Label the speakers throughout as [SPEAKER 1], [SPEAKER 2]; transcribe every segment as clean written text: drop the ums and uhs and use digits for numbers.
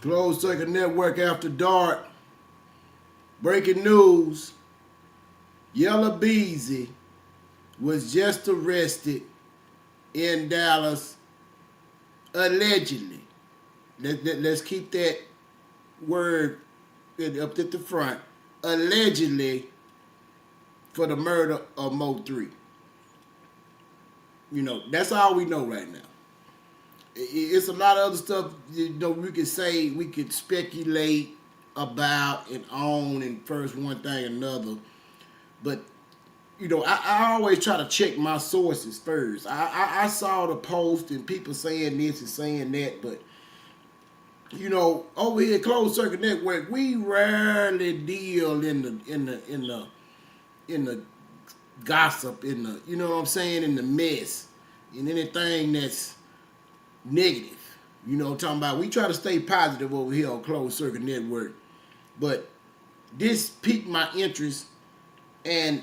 [SPEAKER 1] Closed Circuit Network After Dark. Breaking news. Yella Beezy was just arrested in Dallas, allegedly. Let's keep that word up at the front. Allegedly for the murder of Mo3. That's all we know right now. It's a lot of other stuff, we could say, we could speculate about and on and first one thing another. But, I always try to check my sources first. I saw the post and people saying this and saying that, but, over here at Closed Circuit Network, we rarely deal in the gossip, in the, in the mess, in anything that's negative. Talking about, we try to stay positive over here on Closed Circuit Network. But this piqued my interest, and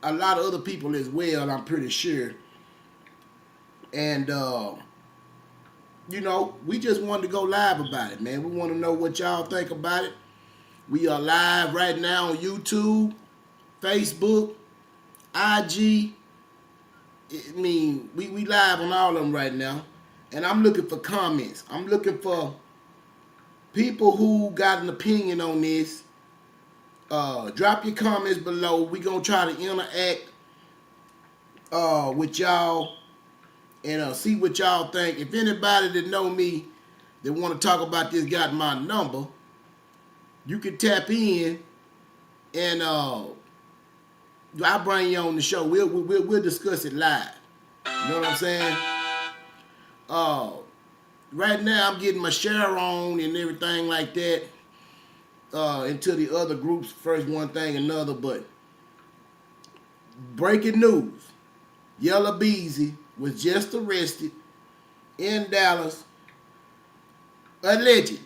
[SPEAKER 1] a lot of other people as well, I'm pretty sure. And, we just wanted to go live about it, man. We want to know what y'all think about it. We are live right now on YouTube, Facebook, IG. We live on all of them right now. And I'm looking for comments. I'm looking for people who got an opinion on this. Drop your comments below. We're going to try to interact with y'all and see what y'all think. If anybody that know me that want to talk about this got my number, you can tap in and I'll bring you on the show. We'll discuss it live. You know what I'm saying? Right now I'm getting my share on and everything like that into the other groups, first one thing another. But breaking news, Yella Beezy was just arrested in Dallas, allegedly,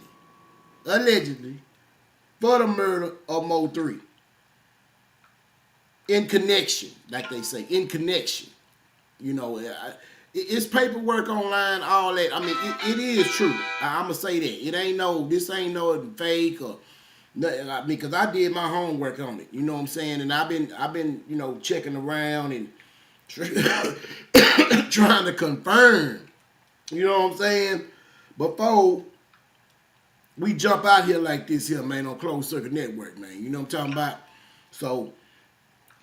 [SPEAKER 1] for the murder of Mo3. In connection, like they say, in connection. It's paperwork online, all that. I mean, it is true. I'm gonna say that. This ain't no fake or nothing. I mean, because I did my homework on it. You know what I'm saying? And I've been, checking around and trying to confirm. You know what I'm saying? Before we jump out here like this here, man, on Closed Circuit Network, man. You know what I'm talking about? So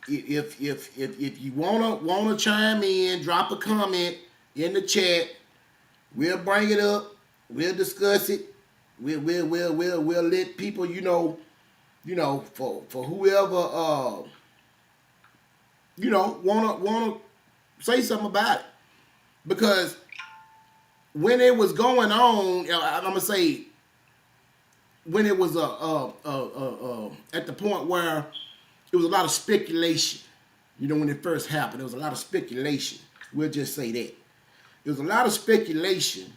[SPEAKER 1] if you wanna chime in, drop a comment in the chat. We'll bring it up. We'll discuss it. We'll let people, for whoever wanna say something about it. Because when it was going on, I'm gonna say when it was at the point where it was a lot of speculation. When it first happened, there was a lot of speculation. We'll just say that. There was a lot of speculation.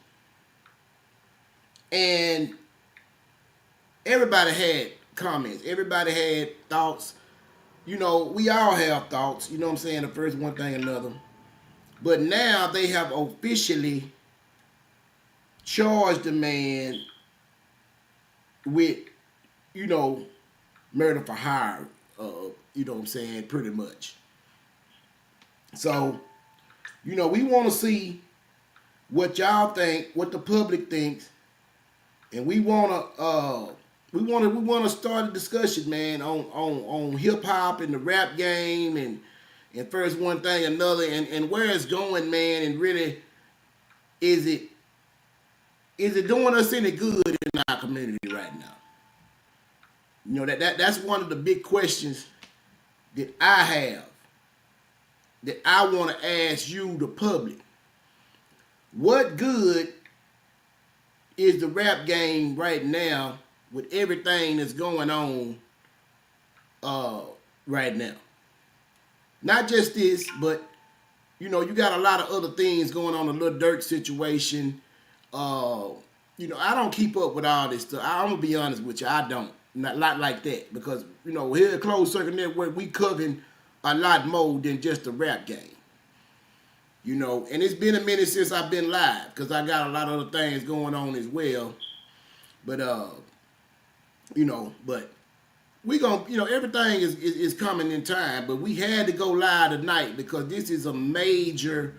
[SPEAKER 1] And everybody had comments. Everybody had thoughts. We all have thoughts. You know what I'm saying? The first one thing another. But now they have officially charged the man with, murder for hire. You know what I'm saying? Pretty much. So, we want to see what y'all think, what the public thinks, and we want to start a discussion, man, on hip hop and the rap game and first one thing another and where it's going, man, and really is it doing us any good in our community right now? That's one of the big questions that I have, that I want to ask you, the public. What good is the rap game right now with everything that's going on right now? Not just this, but you got a lot of other things going on. The Lil Durk situation. I don't keep up with all this stuff. I'm gonna be honest with you, I don't. Not like that, because here at Closed Circuit Network, we covering a lot more than just the rap game. And it's been a minute since I've been live, because I got a lot of other things going on as well. But but we gonna, everything is coming in time. But we had to go live tonight because this is a major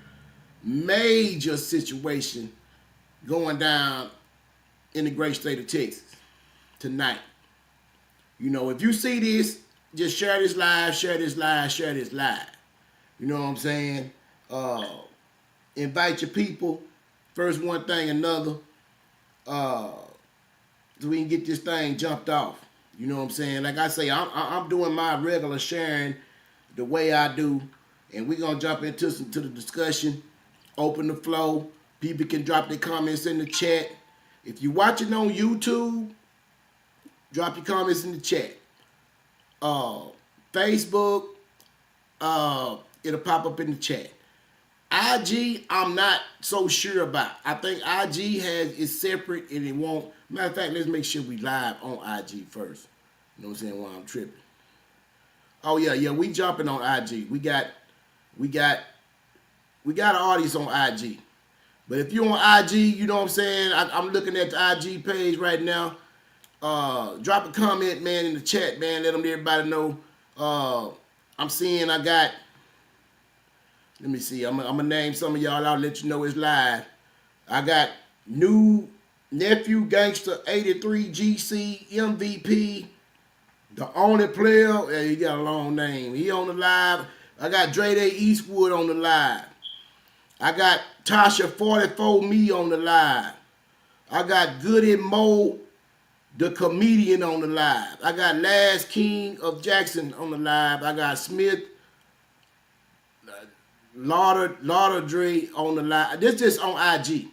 [SPEAKER 1] situation going down in the great state of Texas tonight. If you see this, just share this live, share this live, share this live. You know what I'm saying? Uh, Invite your people. First one thing, another. Uh, so we can get this thing jumped off. You know what I'm saying? Like I say, I'm doing my regular sharing the way I do, and we're gonna jump into to the discussion. Open the flow. People can drop their comments in the chat. If you're watching on YouTube, drop your comments in the chat. Facebook, it'll pop up in the chat. IG, I'm not so sure about. I think IG is separate and it won't. Matter of fact, let's make sure we live on IG first. You know what I'm saying? While I'm tripping. Oh yeah, we jumping on IG. We got an audience on IG. But if you're on IG, you know what I'm saying? I'm looking at the IG page right now. Drop a comment, man, in the chat, man. Let everybody know. I'm seeing I got. Let me see. I'm gonna name some of y'all. I'll let you know it's live. I got new nephew gangster 83 GC MVP, the only player. Yeah, he got a long name. He on the live. I got Dre Day Eastwood on the live. I got Tasha 44 Me on the live. I got Goody Mo, the comedian, on the live. I got Last King of Jackson on the live. I got Smith, Lauder Dre on the live. This just on IG.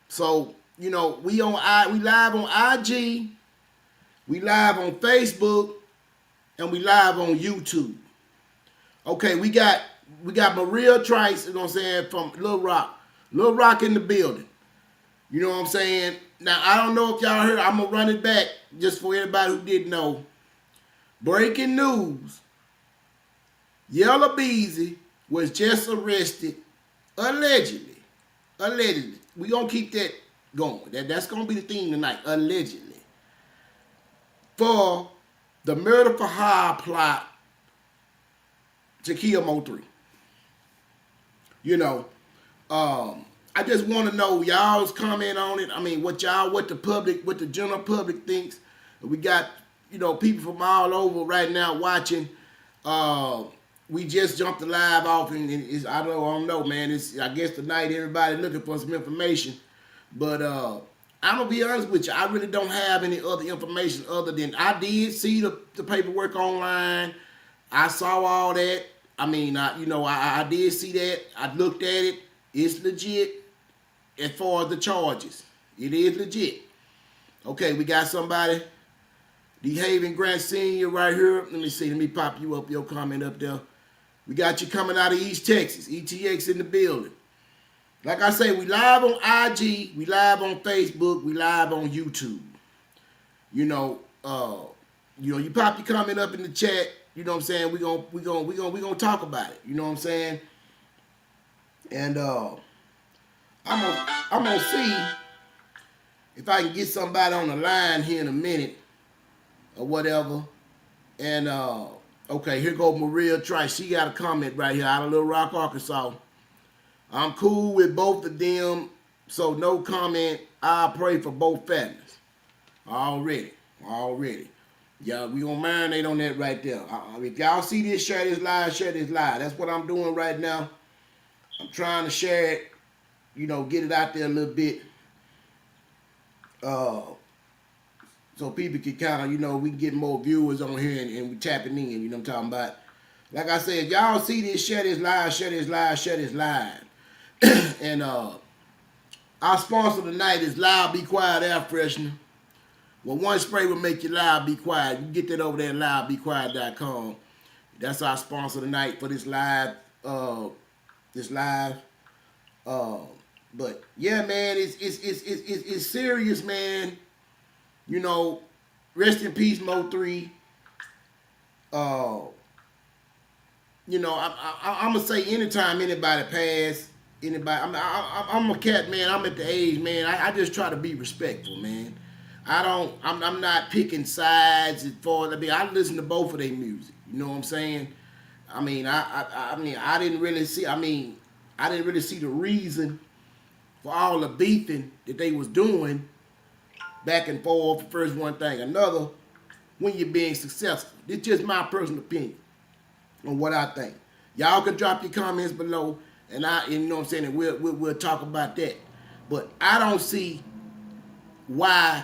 [SPEAKER 1] So, we live on IG, we live on Facebook, and we live on YouTube. Okay, we got Maria Trice, you know what I'm saying, from Little Rock. Little Rock in the building. You know what I'm saying? Now, I don't know if y'all heard, I'm going to run it back just for everybody who didn't know. Breaking news. Yella Beezy was just arrested, allegedly. We going to keep that going. That's going to be the theme tonight, allegedly. For the murder for hire plot to kill Mo3. I just want to know y'all's comment on it. I mean, what the general public thinks. We got, people from all over right now watching. We just jumped the live off, and I don't know, man. I guess tonight everybody looking for some information, but I'm gonna be honest with you. I really don't have any other information other than I did see the paperwork online. I saw all that. I mean, I did see that. I looked at it. It's legit as far as the charges. It is legit. Okay, we got somebody. D. Haven Grant Sr. right here. Let me see. Let me pop you up, your comment up there. We got you coming out of East Texas. ETX in the building. Like I say, we live on IG. We live on Facebook. We live on YouTube. You pop your comment up in the chat. You know what I'm saying? We gonna talk about it. You know what I'm saying? And I'm gonna see if I can get somebody on the line here in a minute or whatever. And okay, here go Maria Trice. She got a comment right here out of Little Rock, Arkansas. I'm cool with both of them, so no comment. I pray for both families. Already. Yeah, we gonna marinate on that right there. If y'all see this, share this live. That's what I'm doing right now. I'm trying to share it, get it out there a little bit. So people can kind of, we can get more viewers on here and we tapping in, you know what I'm talking about. Like I said, if y'all see this, share this live. And our sponsor tonight is Loud Be Quiet Air Freshener. Well, one spray will make you loud, be quiet. You can get that over there at loudbequiet.com. That's our sponsor tonight for this live. But yeah, man, it's serious, man. Rest in peace, Mo3. I'm gonna say anytime anybody pass, I'm a cat, man. I'm at the age, man. I just try to be respectful, man. I'm not picking sides as far as, I mean, I listen to both of their music. You know what I'm saying? I mean, I mean, I didn't really see. I mean, I didn't really see the reason for all the beefing that they was doing back and forth. First one thing, another. When you're being successful, it's just my personal opinion on what I think. Y'all can drop your comments below, and you know what I'm saying, and we'll talk about that. But I don't see why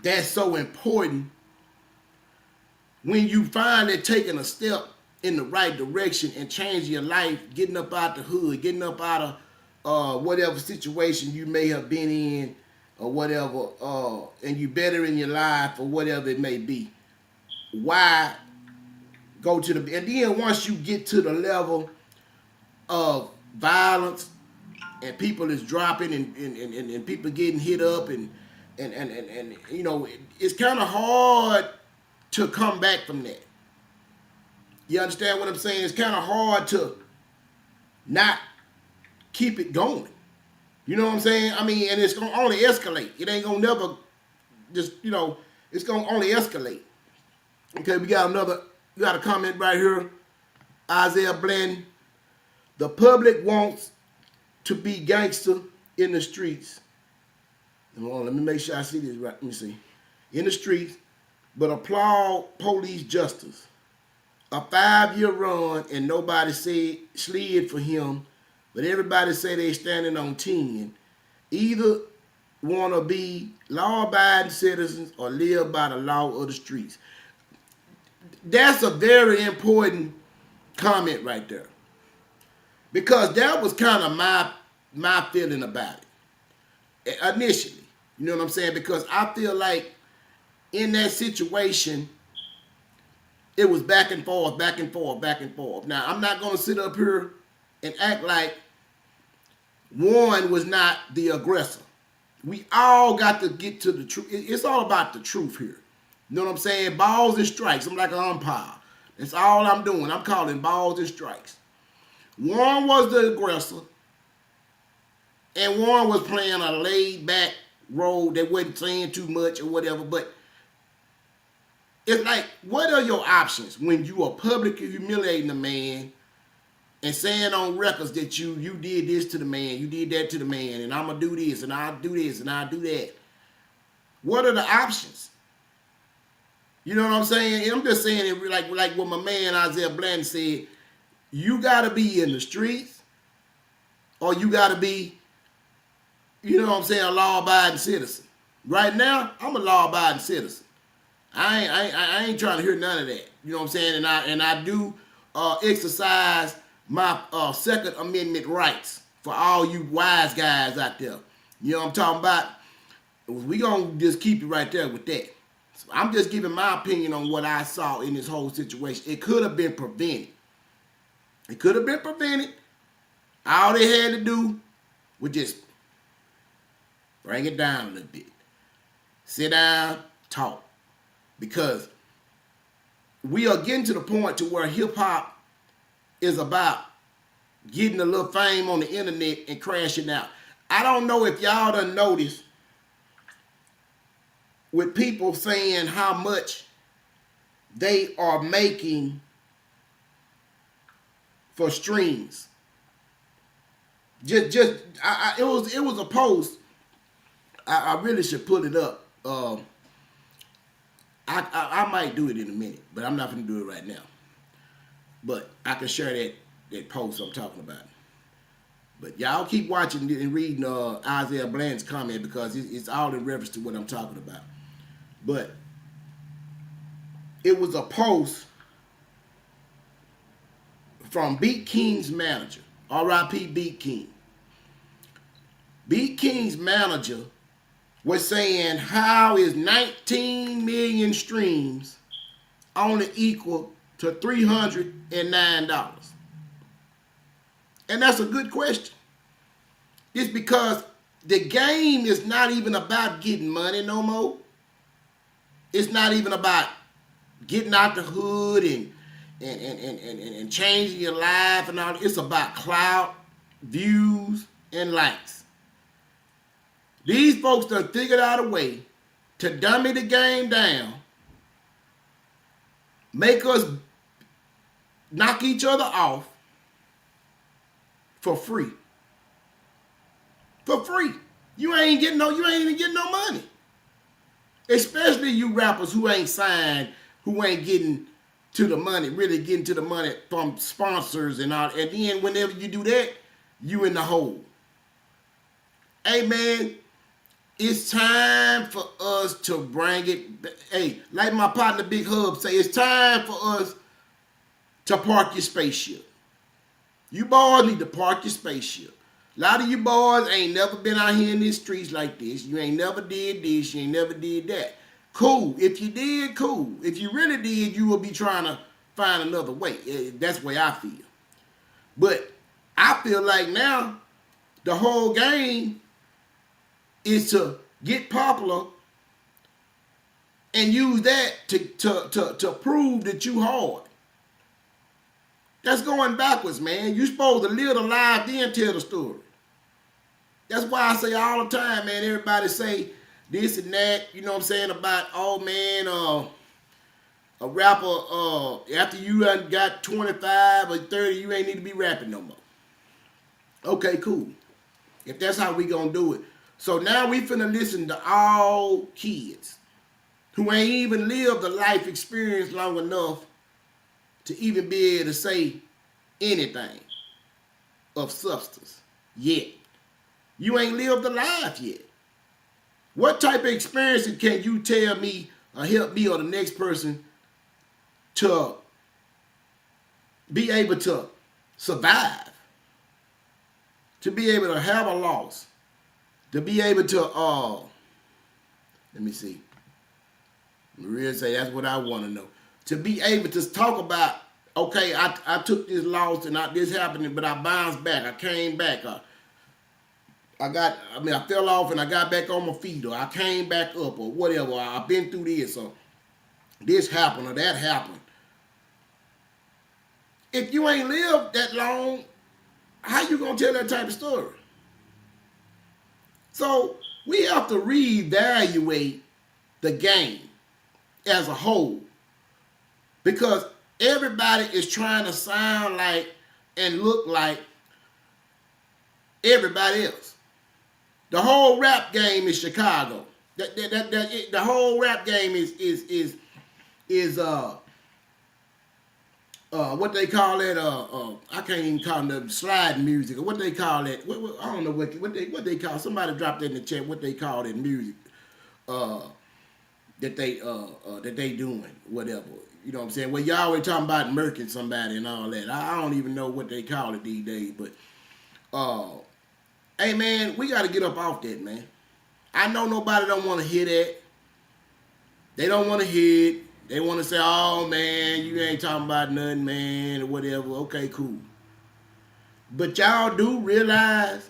[SPEAKER 1] that's so important when you finally taking a step in the right direction and changing your life, getting up out the hood, getting up out of whatever situation you may have been in or whatever, and you better in your life or whatever it may be. Why go to the, and then once you get to the level of violence and people is dropping and people getting hit up and you know, it's kind of hard to come back from that. You understand what I'm saying? It's kind of hard to not keep it going. You know what I'm saying? I mean, and it's gonna only escalate. It ain't gonna never just, you know, it's gonna only escalate. Okay, we got a comment right here. Isaiah Bland. The public wants to be gangster in the streets. Hold on, let me make sure I see this right. Let me see. In the streets, but applaud police justice. A 5-year run and nobody said slid for him, but everybody say they standing on 10. Either want to be law-abiding citizens or live by the law of the streets. That's a very important comment right there, because that was kind of my feeling about it initially. You know what I'm saying? Because I feel like in that situation, it was back and forth, back and forth, back and forth. Now, I'm not going to sit up here and act like Warren was not the aggressor. We all got to get to the truth. It's all about the truth here. You know what I'm saying? Balls and strikes. I'm like an umpire. That's all I'm doing. I'm calling balls and strikes. Warren was the aggressor, and Warren was playing a laid-back role that wasn't saying too much or whatever, but it's like, what are your options when you are publicly humiliating a man and saying on records that you did this to the man, you did that to the man, and I'm going to do this, and I'll do this, and I'll do that? What are the options? You know what I'm saying? I'm just saying it like what my man Isaiah Bland said. You got to be in the streets, or you got to be, you know what I'm saying, a law-abiding citizen. Right now, I'm a law-abiding citizen. I ain't trying to hear none of that. You know what I'm saying? And I do exercise my Second Amendment rights for all you wise guys out there. You know what I'm talking about? We gonna just keep it right there with that. So I'm just giving my opinion on what I saw in this whole situation. It could have been prevented. It could have been prevented. All they had to do was just bring it down a little bit. Sit down, talk. Because we are getting to the point to where hip-hop is about getting a little fame on the internet and crashing out. I don't know if y'all done noticed with people saying how much they are making for streams. It was a post. I really should put it up. I might do it in a minute, but I'm not going to do it right now. But I can share that post I'm talking about. But y'all keep watching and reading Isaiah Bland's comment, because it's all in reference to what I'm talking about. But it was a post from Beat King's manager, R.I.P. Beat King. Beat King's manager was saying, how is 19 million streams only equal to $309? And that's a good question. It's because the game is not even about getting money no more. It's not even about getting out the hood and changing your life and all. It's about clout, views, and likes. These folks done figured out a way to dummy the game down, make us knock each other off for free. For free. You ain't even getting no money. Especially you rappers who ain't signed, who ain't getting to the money, really getting to the money from sponsors and all. And then whenever you do that, you in the hole. Hey man, it's time for us to bring it. Hey, like my partner Big Hub say, it's time for us to park your spaceship. You boys need to park your spaceship. A lot of you boys ain't never been out here in these streets like this. You ain't never did this. You ain't never did that. Cool. If you did, cool. If you really did, you will be trying to find another way. That's the way I feel. But I feel like now the whole game is to get popular and use that to prove that you hard. That's going backwards, man. You supposed to live the life, then tell the story. That's why I say all the time, man, everybody say this and that, you know what I'm saying, about, oh, man, a rapper, after you done got 25 or 30, you ain't need to be rapping no more. Okay, cool. If that's how we gonna do it. So now we finna listen to all kids who ain't even lived the life experience long enough to even be able to say anything of substance yet. You ain't lived the life yet. What type of experience can you tell me or help me or the next person to be able to survive? To be able to have a loss? To be able to, let me see. Maria say that's what I want to know. To be able to talk about, okay, I took this loss and this happened, but I bounced back. I came back. I fell off and I got back on my feet, or I came back up, or whatever. I've been through this, or this happened, or that happened. If you ain't lived that long, how you gonna tell that type of story? So we have to reevaluate the game as a whole, because everybody is trying to sound like and look like everybody else. The whole rap game is Chicago. The whole rap game is what they call it. I can't even call it slide music, or what they call it. I don't know what they call. Somebody dropped it in the chat. What they call it music that they doing whatever. You know what I'm saying? Well, y'all always talking about murking somebody and all that. I don't even know what they call it these days, but hey man, we got to get up off that, man. I know nobody don't want to hear that. They don't want to hear it. They want to say, oh man, you ain't talking about nothing, man, or whatever. Okay, cool. But y'all do realize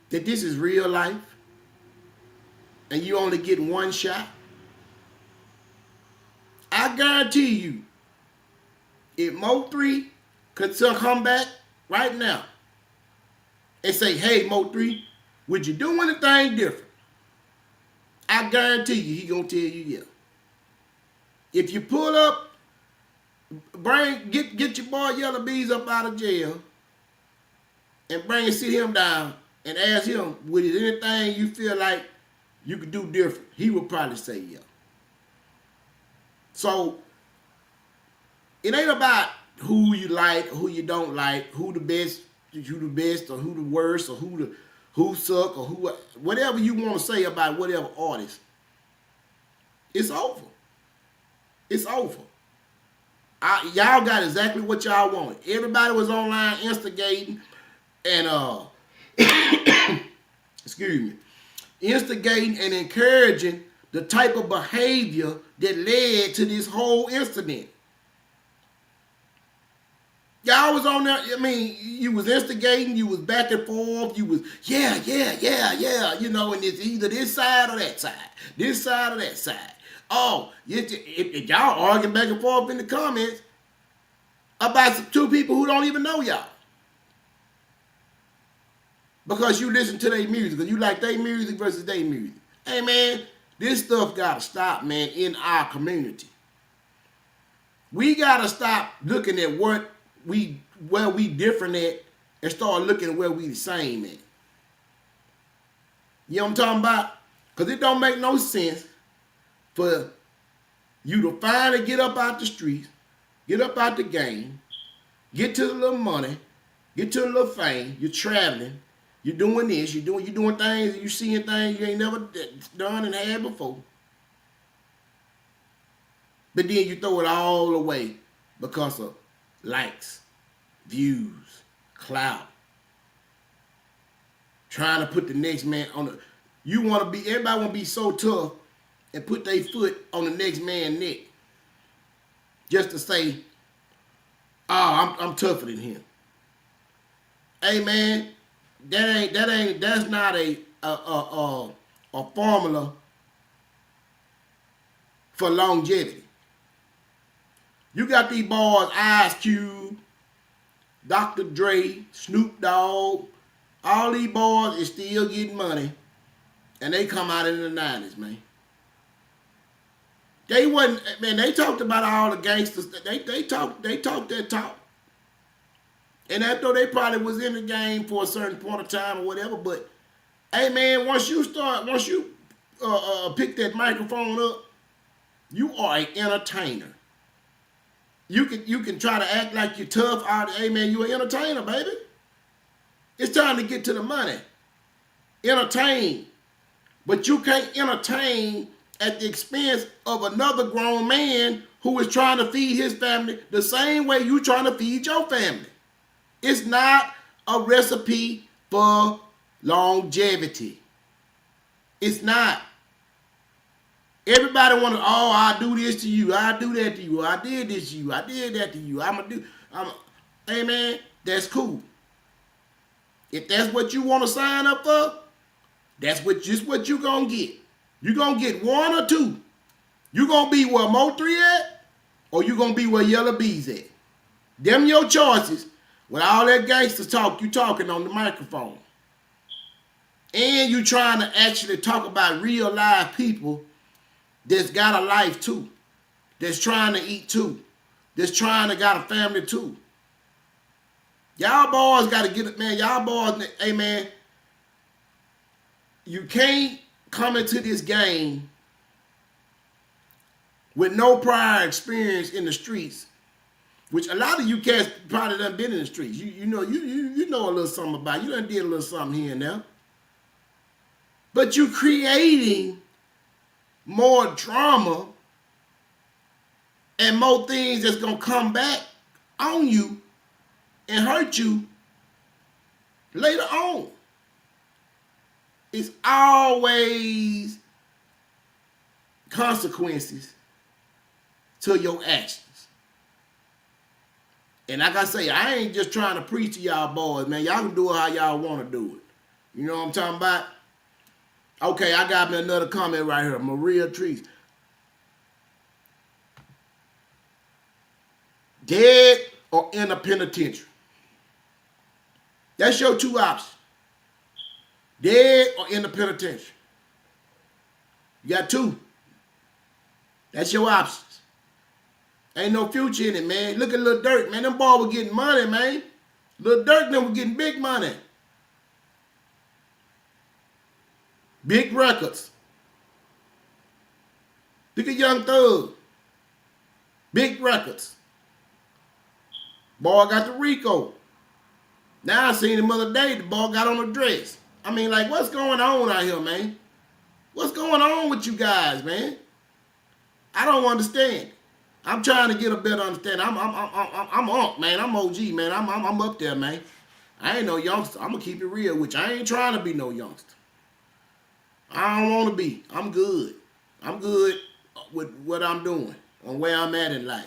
[SPEAKER 1] that this is real life and you only get one shot? I guarantee you, if Mo3 could still come back right now and say, hey, Mo3, would you do anything different? I guarantee you, he gonna tell you yeah. If you pull up, get your boy Yella Beezy up out of jail and sit him down and ask him, would it anything you feel like you could do different? He would probably say yeah. So it ain't about who you like, who you don't like, who the best, or who the worst, or who suck, or who, whatever you want to say about whatever artist. It's over. It's over. Y'all got exactly what y'all wanted. Everybody was online instigating and excuse me, instigating and encouraging the type of behavior that led to this whole incident. Y'all was on there, I mean, you was instigating, you was back and forth, you was, yeah, you know, and it's either this side or that side, this side or that side. Oh, if y'all arguing back and forth in the comments about some two people who don't even know y'all. because you listen to their music, because you like their music versus their music. Hey, man, this stuff got to stop, man, in our community. We got to stop looking at where we different at and start looking at where we the same at. You know what I'm talking about? Because it don't make no sense for you to finally get up out the streets, get up out the game, get to the little money, get to the little fame. You're traveling, you're doing this, you're doing things, you seeing things you ain't never done and had before. But then you throw it all away because of likes, views, clout. Trying to put the next man on the. Everybody want to be so tough and put their foot on the next man's neck. Just to say, oh, I'm tougher than him. Hey, man, that's not a formula for longevity. You got these boys, Ice Cube, Dr. Dre, Snoop Dogg, all these boys is still getting money, and they come out in the 90s, man. They wasn't, man, they talked about all the gangsters. They talked that talk. And after they probably was in the game for a certain point of time or whatever, but hey, man, once you pick that microphone up, you are an entertainer. You can try to act like you're tough. Hey, man, you're an entertainer, baby. It's time to get to the money. Entertain. But you can't entertain at the expense of another grown man who is trying to feed his family the same way you trying to feed your family. It's not a recipe for longevity. It's not. Everybody want to, oh, I do this to you, I do that to you, I did this to you, I did that to you, hey, man, that's cool. If that's what you want to sign up for, that's just what you're going to get. You're going to get one or two. You're going to be where Mo3 at, or you're going to be where Yella Beezy at. Them your choices. With all that gangster talk, you talking on the microphone. And you trying to actually talk about real live people that's got a life too. That's trying to eat too. That's trying to got a family too. Y'all boys got to get it, man. Y'all boys, hey, man, you can't come into this game with no prior experience in the streets, which a lot of you cats probably done been in the streets. You know a little something about it. You done did a little something here and there. But you creating more drama and more things that's going to come back on you and hurt you later on. It's always consequences to your actions. And like I say, I ain't just trying to preach to y'all boys, man. Y'all can do it how y'all want to do it. You know what I'm talking about? Okay, I got me another comment right here. Maria Trees. Dead or in a penitentiary. That's your two options. Dead or in the penitentiary. You got two. That's your options. Ain't no future in it, man. Look at Lil Durk, man. Them boys were getting money, man. Lil Durk and them were getting big money. Big records. Look at Young Thug. Big records. Boy got the Rico. Now I seen him the other day, the boy got on a dress. I mean, like, what's going on out here, man? What's going on with you guys, man? I don't understand. I'm trying to get a better understanding. I'm up, man. I'm OG, man. I'm up there, man. I ain't no youngster. I'm gonna keep it real with you. I ain't trying to be no youngster. I don't want to be. I'm good. I'm good with what I'm doing and where I'm at in life.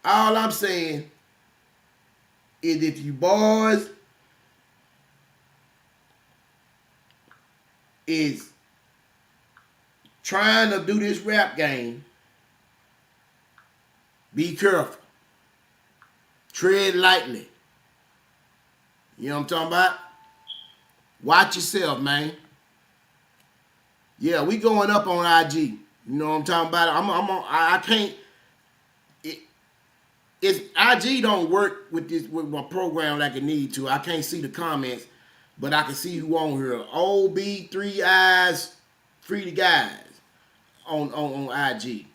[SPEAKER 1] All I'm saying is if you boys is trying to do this rap game, be careful. Tread lightly. You know what I'm talking about? Watch yourself, man. Yeah, we going up on IG. You know what I'm talking about? I'm on. I can't. It, it's IG don't work with this with my program like it need to. I can't see the comments, but I can see who on here. OB 3 eyes, free the guys on IG.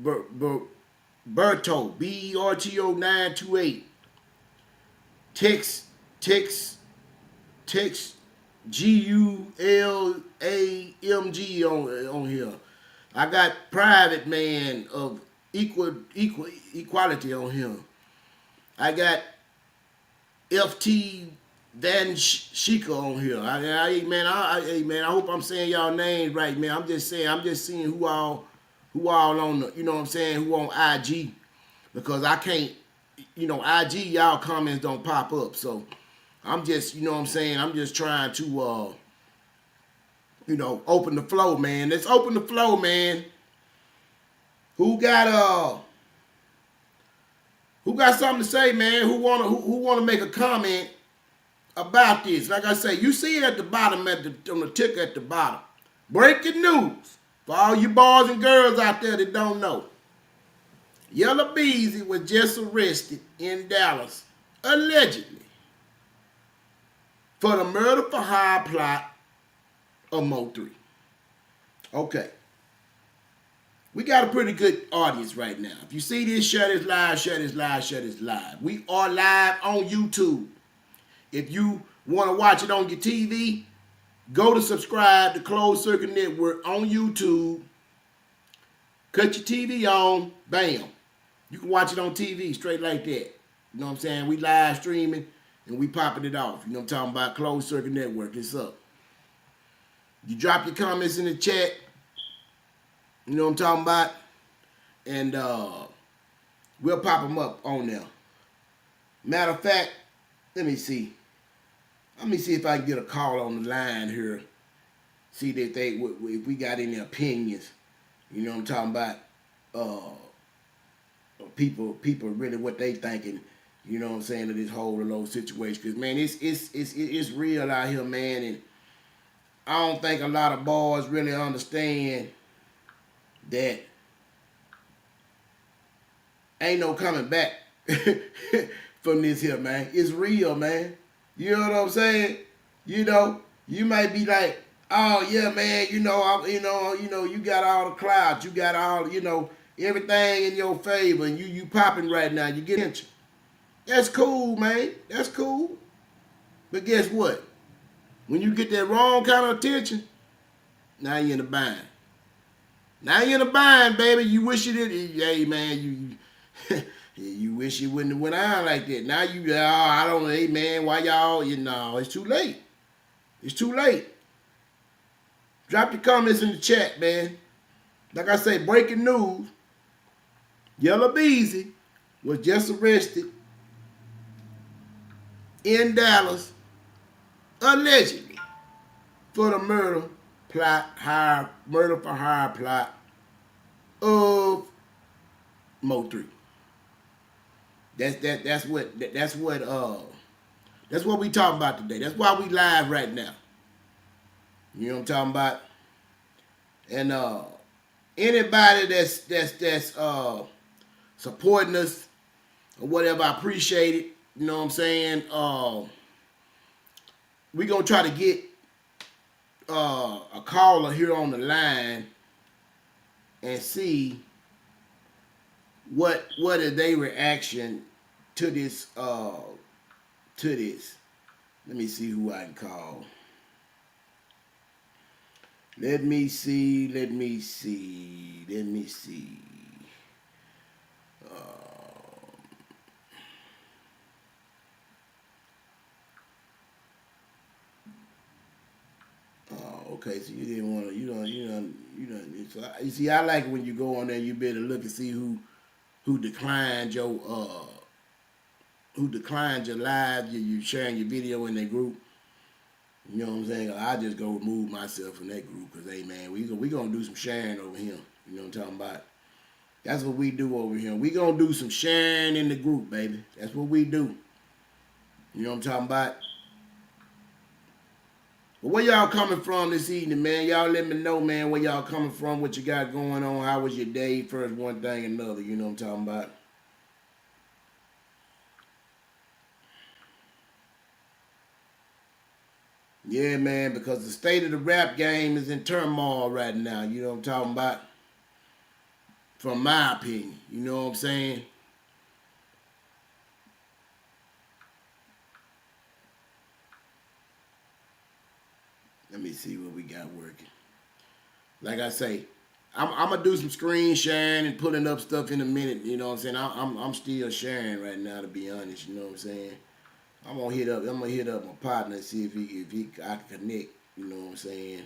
[SPEAKER 1] Berto BERTO 928. Text GULAMG on here. I got private man of equality on here. I got FT Van Shika on here. I hope I'm saying y'all names right, man. I'm just seeing who all on the, you know what I'm saying, who on IG, because I can't, IG y'all comments don't pop up, so I'm just, you know what I'm saying, I'm just trying to open the flow, man. Let's open the flow, man. Who got something to say, man? Who wanna make a comment about this? Like I say, you see it at the bottom, on the ticker at the bottom. Breaking news for all you boys and girls out there that don't know. Yella Beezy was just arrested in Dallas, allegedly, for the murder for hire plot of Mo3. Okay. We got a pretty good audience right now. If you see this, share this live, share this live, share this live. We are live on YouTube. If you want to watch it on your TV, go to subscribe to Closed Circuit Network on YouTube. Cut your TV on, bam. You can watch it on TV straight like that. You know what I'm saying? We live streaming and we popping it off. You know what I'm talking about? Closed Circuit Network. It's up. You drop your comments in the chat. You know what I'm talking about? And we'll pop them up on there. Matter of fact, let me see. Let me see if I can get a call on the line here. See if we got any opinions. You know what I'm talking about? People really what they thinking. You know what I'm saying, of this whole little situation. Because man, it's real out here, man. And I don't think a lot of boys really understand that ain't no coming back from this here, man. It's real, man. You know what I'm saying? You might be like, oh yeah, man. You got all the clouds. You got all, everything in your favor, and you popping right now. You get attention. That's cool, man. That's cool. But guess what? When you get that wrong kind of attention, now you're in a bind. Now you're in a bind, baby. You wish you did. Hey, man, you wish you wouldn't have went on like that. Now I don't know, hey, man, why y'all, it's too late. It's too late. Drop your comments in the chat, man. Like I say, breaking news. Yella Beezy was just arrested in Dallas, allegedly, for the murder for hire plot of Mo3. That's what we talking about today. That's why we live right now. You know what I'm talking about? And anybody that's supporting us or whatever, I appreciate it. You know what I'm saying? We're gonna try to get a caller here on the line and see what is their reaction to this Let me see who I can call. Let me see. Okay, so you didn't want to, you see, I like it when you go on there, you better look and see who declined your live, you sharing your video in that group. You know what I'm saying? I just go remove myself from that group because, hey, man, we gonna do some sharing over here. You know what I'm talking about? That's what we do over here. We gonna do some sharing in the group, baby. That's what we do. You know what I'm talking about? But where y'all coming from this evening, man? Y'all let me know, man, where y'all coming from, what you got going on, how was your day, first one thing another, you know what I'm talking about? Yeah, man, because the state of the rap game is in turmoil right now, you know what I'm talking about? From my opinion, you know what I'm saying? Let me see what we got working. Like I say, I'm gonna do some screen sharing and pulling up stuff in a minute. You know what I'm saying? I'm still sharing right now, to be honest. You know what I'm saying? I'm gonna hit up my partner and see if he I can connect. You know what I'm saying?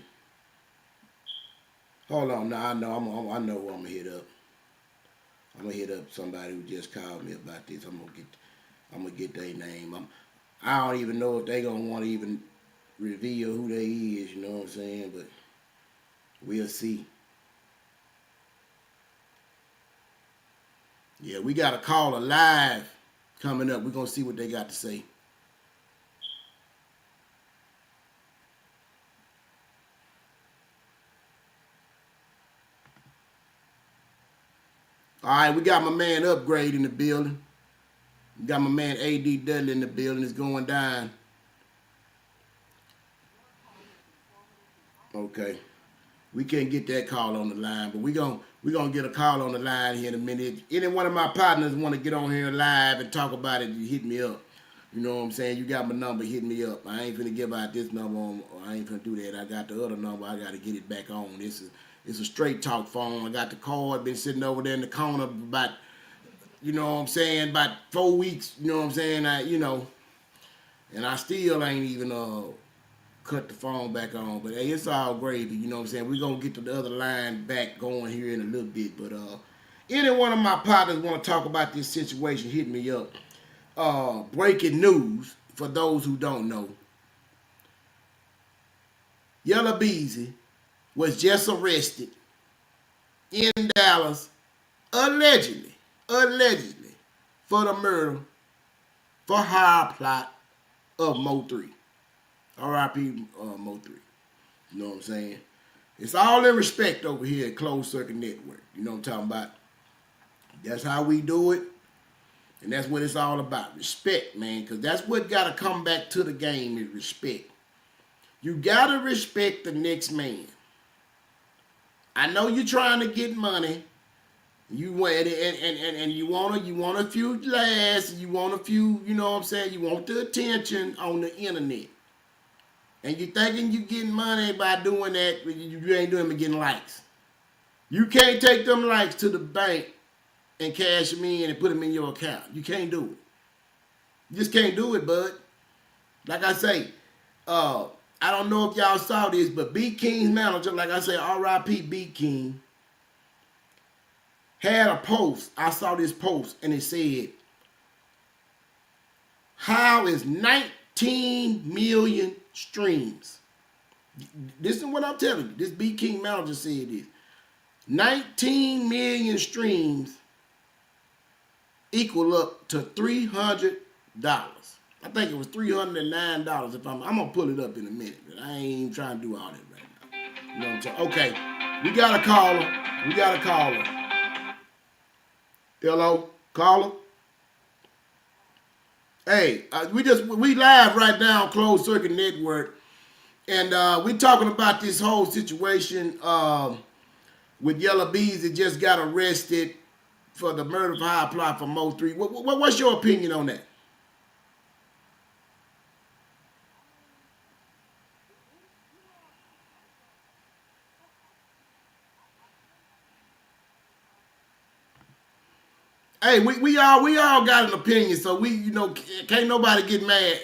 [SPEAKER 1] Hold on, now I know who I'm gonna hit up. I'm gonna hit up somebody who just called me about this. I'm gonna get their name. I don't even know if they gonna want to even reveal who they is. You know what I'm saying? But we'll see. Yeah, we got a caller live coming up. We're gonna see what they got to say. All right, we got my man Upgrade in the building. We got my man AD Dudley in the building. It's going down. Okay. We can't get that call on the line, but we gonna get a call on the line here in a minute. If any one of my partners want to get on here live and talk about it, you hit me up. You know what I'm saying? You got my number, hit me up. I ain't finna give out this number I ain't finna do that. I got the other number, I gotta get it back on. It's a straight talk phone. I got the cord, been sitting over there in the corner about, you know what I'm saying, about 4 weeks, you know what I'm saying? And I still ain't even cut the phone back on. But hey, it's all gravy, you know what I'm saying? We're gonna get to the other line back going here in a little bit. But any one of my partners want to talk about this situation, hit me up. Breaking news for those who don't know. Yella Beezy was just arrested in Dallas, allegedly, allegedly, for the murder, for hire plot of Mo3. R.I.P. Mo3. You know what I'm saying? It's all in respect over here at Closed Circuit Network. You know what I'm talking about? That's how we do it. And that's what it's all about. Respect, man. Because that's what got to come back to the game is respect. You got to respect the next man. I know you're trying to get money. You want and you want a few laughs. You want a few, you know what I'm saying? You want the attention on the internet. And you thinking you getting money by doing that, but you ain't doing it getting likes. You can't take them likes to the bank and cash them in and put them in your account. You can't do it. You just can't do it, bud. Like I say, I don't know if y'all saw this, but B King's manager, like I say, R.I.P. B King, had a post. I saw this post and it said, "How is 19 million streams?" This is what I'm telling you. This B King manager said this. 19 million streams equal up to $300. I think it was $309. If I'm gonna pull it up in a minute, but I ain't even trying to do all that right now. You know what I'm saying? Okay, we got a caller. We got a caller. Hello, caller. Hey, we live right now on Closed Circuit Network, and we talking about this whole situation with Yella Beezy just got arrested for the murder for hire plot for Mo3. What's your opinion on that? Hey, we all got an opinion, so can't nobody get mad.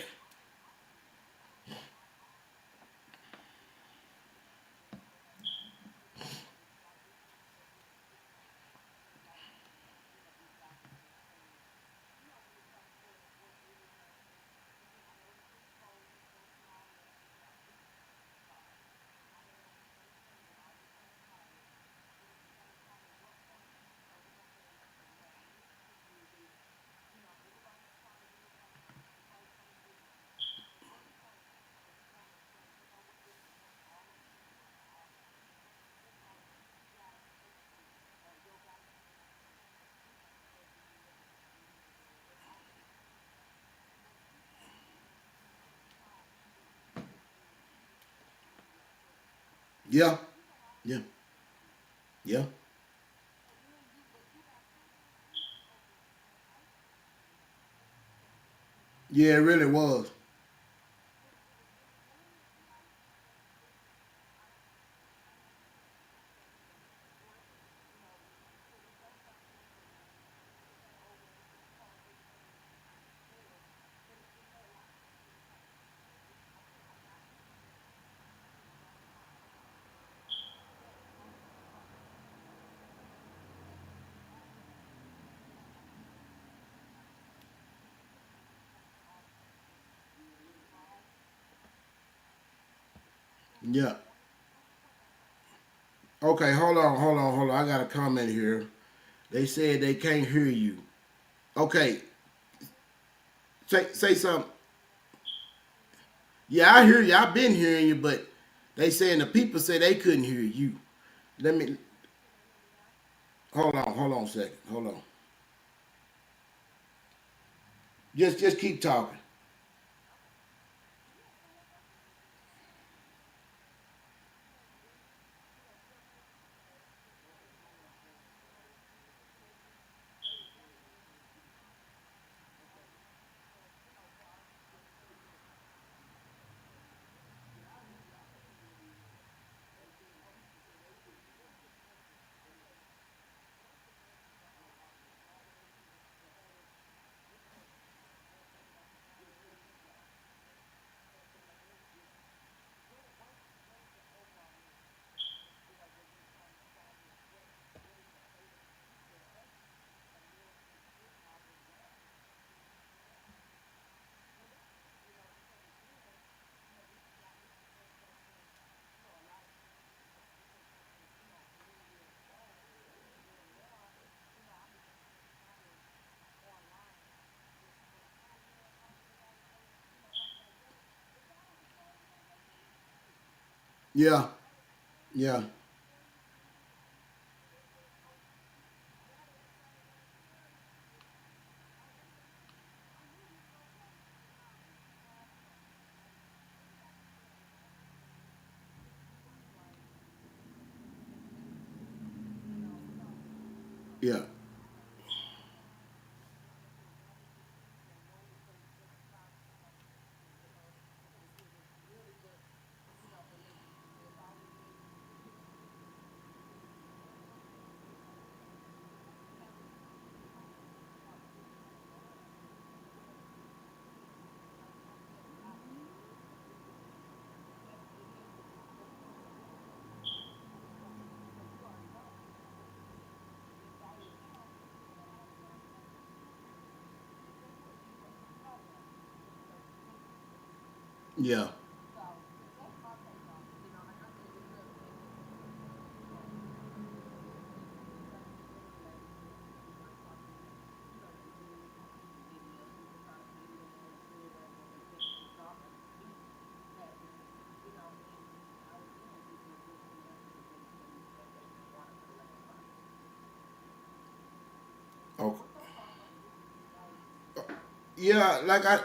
[SPEAKER 1] Yeah. Yeah. Yeah. Yeah, it really was. Yeah. Okay, hold on. I got a comment here. They said they can't hear you. Okay, say something. Yeah, I hear you. I've been hearing you, but they saying the people say they couldn't hear you. Let me hold on a second. Hold on. Just keep talking. Yeah, yeah, yeah, yeah, okay, yeah. Like I,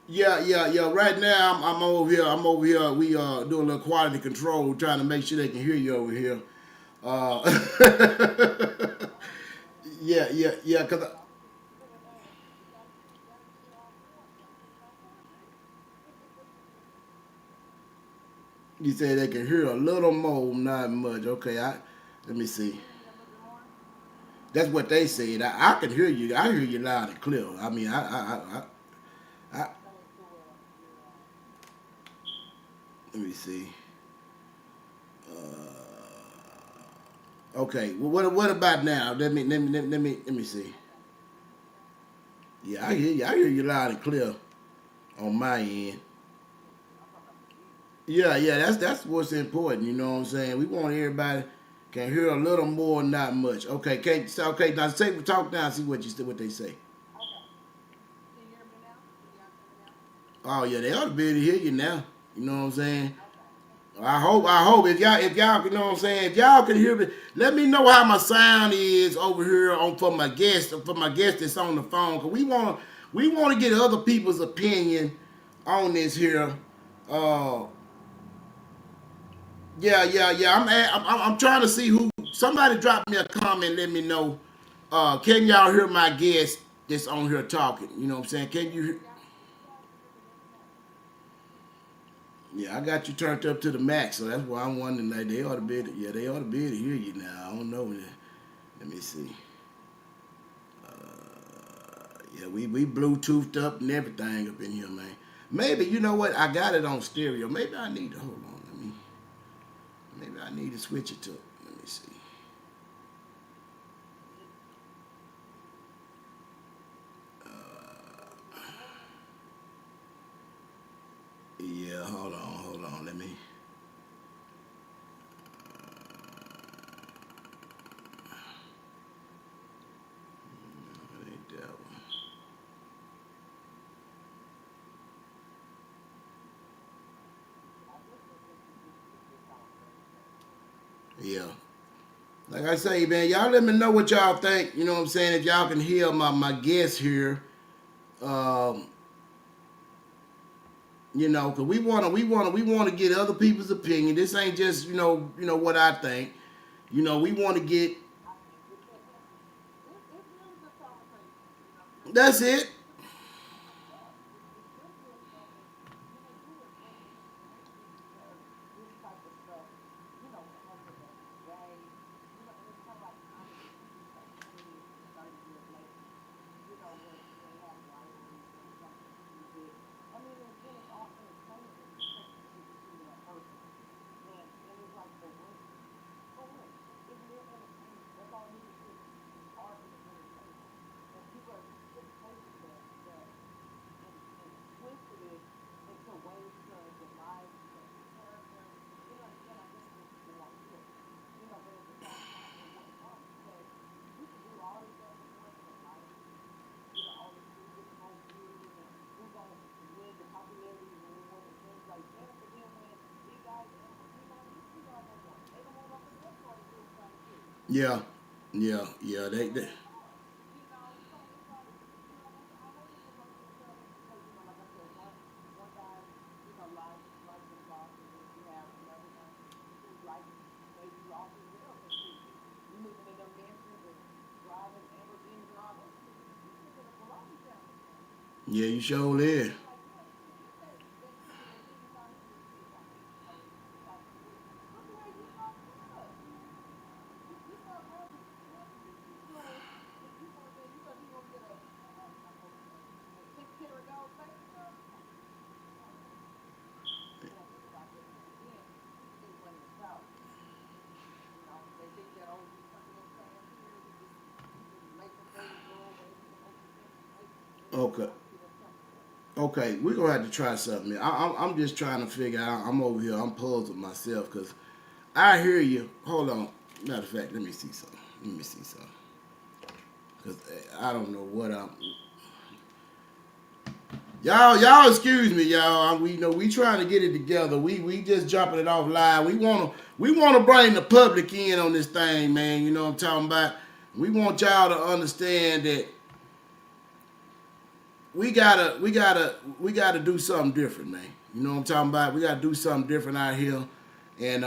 [SPEAKER 1] yeah. Right now, I'm over here. I'm over here. We doing a little quality control, trying to make sure they can hear you over here. Uh, yeah. Cause you say they can hear a little more, not much. Okay, let me see. That's what they said. I can hear you. I hear you loud and clear. I mean, I let me see. Okay, well, what about now? Let me see. Yeah, I hear you. I hear you loud and clear on my end. Yeah. That's what's important. You know what I'm saying? We want everybody can hear a little more, not much. Okay, okay. Now say talk now. See what they say. Oh yeah, they ought to be able to hear you now. You know what I'm saying? I hope if y'all you know what I'm saying, if y'all can hear me, let me know how my sound is over here on for my guest that's on the phone. Cause we want to get other people's opinion on this here. Uh, yeah. I'm trying to see who. Somebody drop me a comment. Let me know. Can y'all hear my guest that's on here talking? You know what I'm saying? Can you? Yeah, I got you turned up to the max, so that's why I'm wondering. Like they ought to be, yeah, they ought to be able to hear you now. I don't know. Let me see. Yeah, we Bluetoothed up and everything up in here, man. Maybe you know what? I got it on stereo. Maybe I need to hold on. Maybe I need to switch it to. Let me see. Yeah, hold on. Let me. It ain't that one. Yeah. Like I say, man, y'all let me know what y'all think. You know what I'm saying? If y'all can hear my guest here, um, you know, cause we wanna get other people's opinion. This ain't just what I think. You know, we want to get. That's it. Yeah, yeah. They. Yeah, you sure did. Okay. Okay, we're gonna have to try something. I'm just trying to figure out. I'm over here. I'm puzzled myself because I hear you. Hold on. Matter of fact, let me see something. Let me see something. Because I don't know what I'm. Y'all, excuse me, y'all. We know we trying to get it together. We just jumping it off live. We wanna bring the public in on this thing, man. You know what I'm talking about. We want y'all to understand that we gotta do something different, man. You know what I'm talking about. We gotta do something different out here, and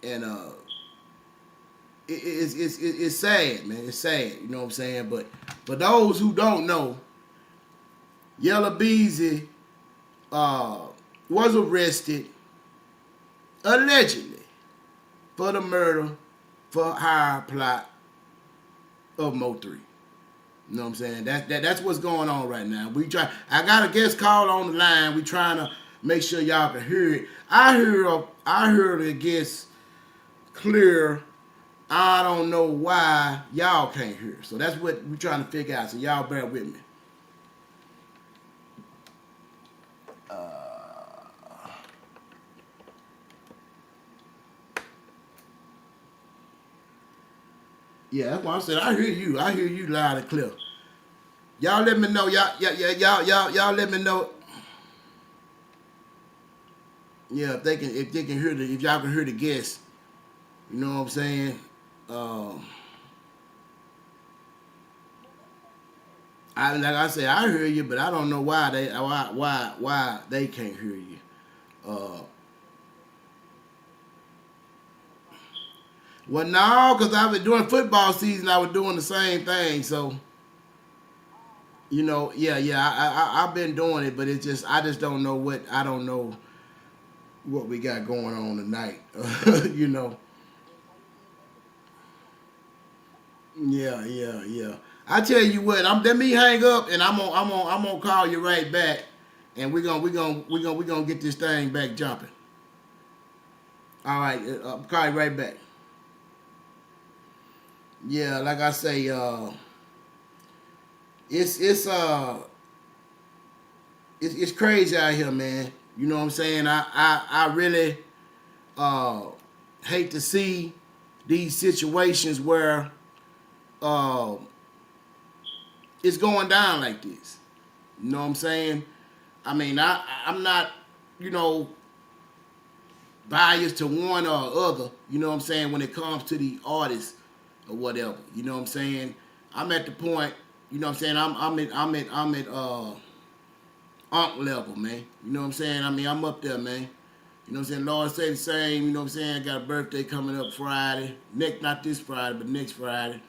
[SPEAKER 1] and it's sad, man. It's sad. You know what I'm saying. But for those who don't know, Yella Beezy uh, was arrested allegedly for the murder for hire plot of Mo3. You know what I'm saying? That's what's going on right now. We try. I got a guest call on the line. We trying to make sure y'all can hear it. I heard the guest clear. I don't know why y'all can't hear. So that's what we trying to figure out. So y'all bear with me. Yeah, that's why I said I hear you. I hear you loud and clear. Y'all let me know. Y'all let me know. Yeah, if they can hear if y'all can hear the guest. You know what I'm saying? Um, like I said, I hear you, but I don't know why they can't hear you. Uh, well, no, because I was doing football season. I was doing the same thing. So yeah. I've been doing it, but it's just I just don't know what I don't know what we got going on tonight. you know. Yeah. I tell you what, let me hang up, and I'm gonna call you right back, and we're gonna get this thing back jumping. All right, I'll call you right back. Yeah, like I say, it's it's uh it's crazy out here, man. You know what I'm saying? I really uh hate to see these situations where uh it's going down like this. You know what I'm saying? I mean, I'm not, you know, biased to one or other. You know what I'm saying? When it comes to the artists or whatever. You know what I'm saying? I'm at the point. You know what I'm saying? I'm at unk level, man. You know what I'm saying? I mean, I'm up there, man. You know what I'm saying? Lord say the same. You know what I'm saying? I got a birthday coming up Friday. Not this Friday, but next Friday.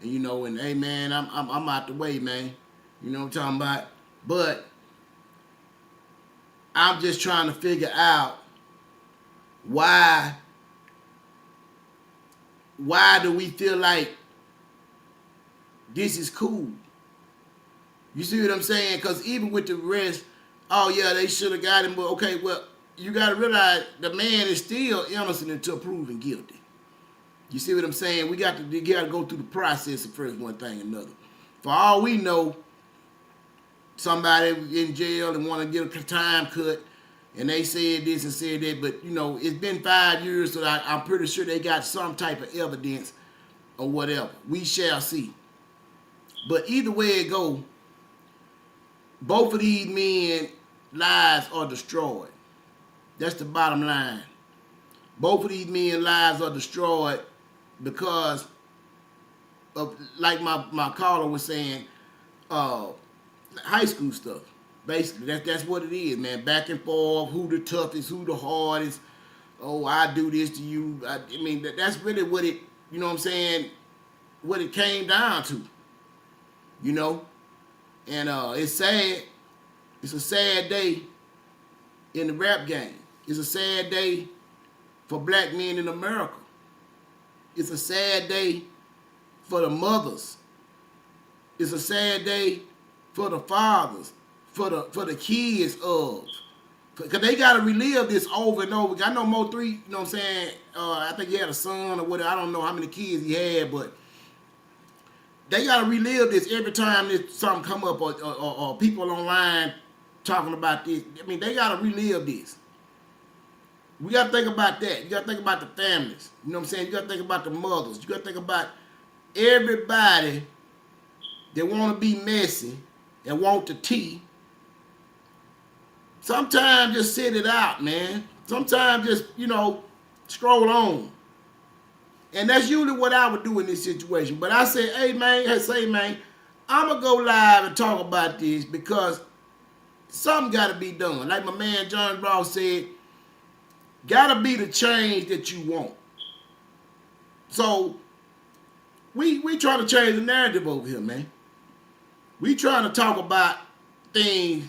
[SPEAKER 1] And hey, man, I'm out the way, man. You know what I'm talking about? But I'm just trying to figure out why do we feel like this is cool? You see what I'm saying? Because even with the rest, oh yeah, they should have got him. But okay, well, you got to realize the man is still innocent until proven guilty. You see what I'm saying? You got to go through the process of first one thing or another. For all we know, somebody in jail and want to get a time cut, and they said this and said that, but it's been 5 years, so I'm pretty sure they got some type of evidence or whatever. We shall see. But either way it go, both of these men lives are destroyed. That's the bottom line. Both of these men lives are destroyed because of, like my caller was saying, uh, high school stuff. Basically, that's what it is, man. Back and forth, who the toughest, who the hardest. Oh, I do this to you. I mean, that's really what it. You know what I'm saying? What it came down to. You know, and it's sad. It's a sad day in the rap game. It's a sad day for black men in America. It's a sad day for the mothers. It's a sad day for the fathers, for the kids of. Because they got to relive this over and over. I know Mo3, you know what I'm saying? I think he had a son or whatever. I don't know how many kids he had, but they got to relive this every time something come up or people online talking about this. I mean, they got to relive this. We got to think about that. You got to think about the families. You know what I'm saying? You got to think about the mothers. You got to think about everybody that want to be messy and want the tea. Sometimes just sit it out, man. Sometimes just, scroll on. And that's usually what I would do in this situation. But I say, hey, man, I'm going to go live and talk about this because something got to be done. Like my man John Ross said, got to be the change that you want. So we trying to change the narrative over here, man. We trying to talk about things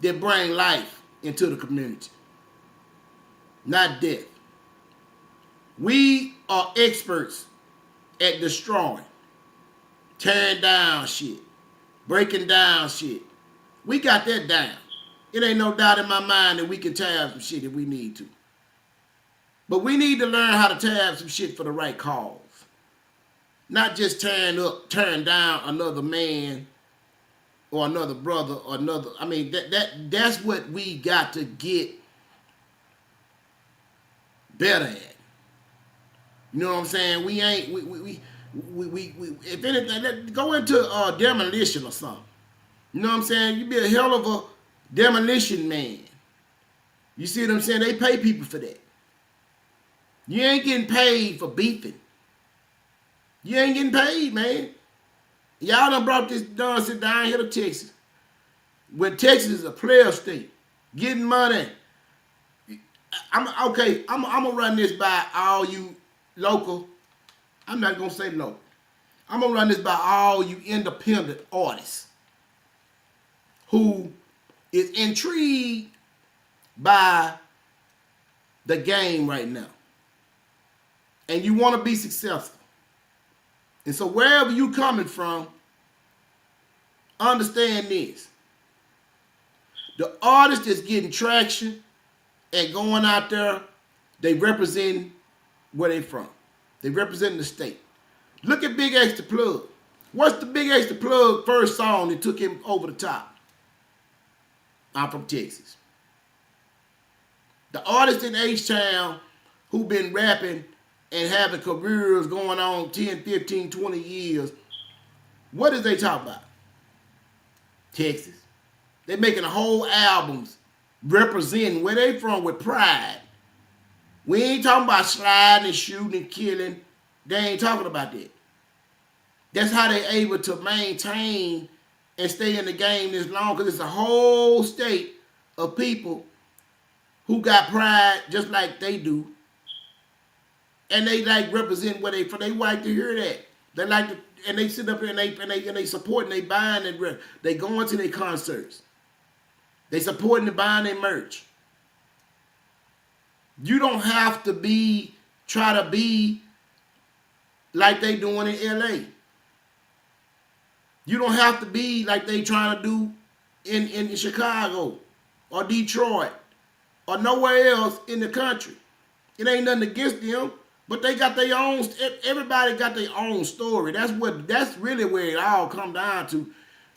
[SPEAKER 1] that bring life into the community, not death. We are experts at destroying, tearing down shit, breaking down shit. We got that down. It ain't no doubt in my mind that we can tear some shit if we need to. But we need to learn how to tear some shit for the right cause. Not just tearing down another man or another brother or another. I mean, that's what we got to get better at. You know what I'm saying? We ain't we if anything, go into demolition or something. You know what I'm saying? You be a hell of a demolition man. You see what I'm saying? They pay people for that. You ain't getting paid for beefing. You ain't getting paid, man. Y'all done brought this nonsense down here to Texas. When Texas is a player state, getting money. I'm okay. I'm gonna run this by all you local. I'm not gonna say local. I'm gonna run this by all you independent artists who is intrigued by the game right now, and you want to be successful. And so wherever you coming from, understand this: the artist that's getting traction and going out there, they represent where they from. They represent the state. Look at Big X the Plug. What's the Big X the Plug first song that took him over the top? I'm from Texas. The artists in H-Town who been rapping and having careers going on 10, 15, 20 years, what is they talk about? Texas. They making whole albums representing where they from with pride. We ain't talking about sliding and shooting and killing. They ain't talking about that. That's how they able to maintain and stay in the game this long, because it's a whole state of people who got pride just like they do. And they like represent where they from. They like to hear that. They like to, and they sit up here and they support and they buying and they going to their concerts. They supporting and buying their merch. You don't have to try to be like they doing in LA. You don't have to be like they trying to do in Chicago or Detroit or nowhere else in the country. It ain't nothing against them, but they got their own. Everybody got their own story. That's really where it all come down to.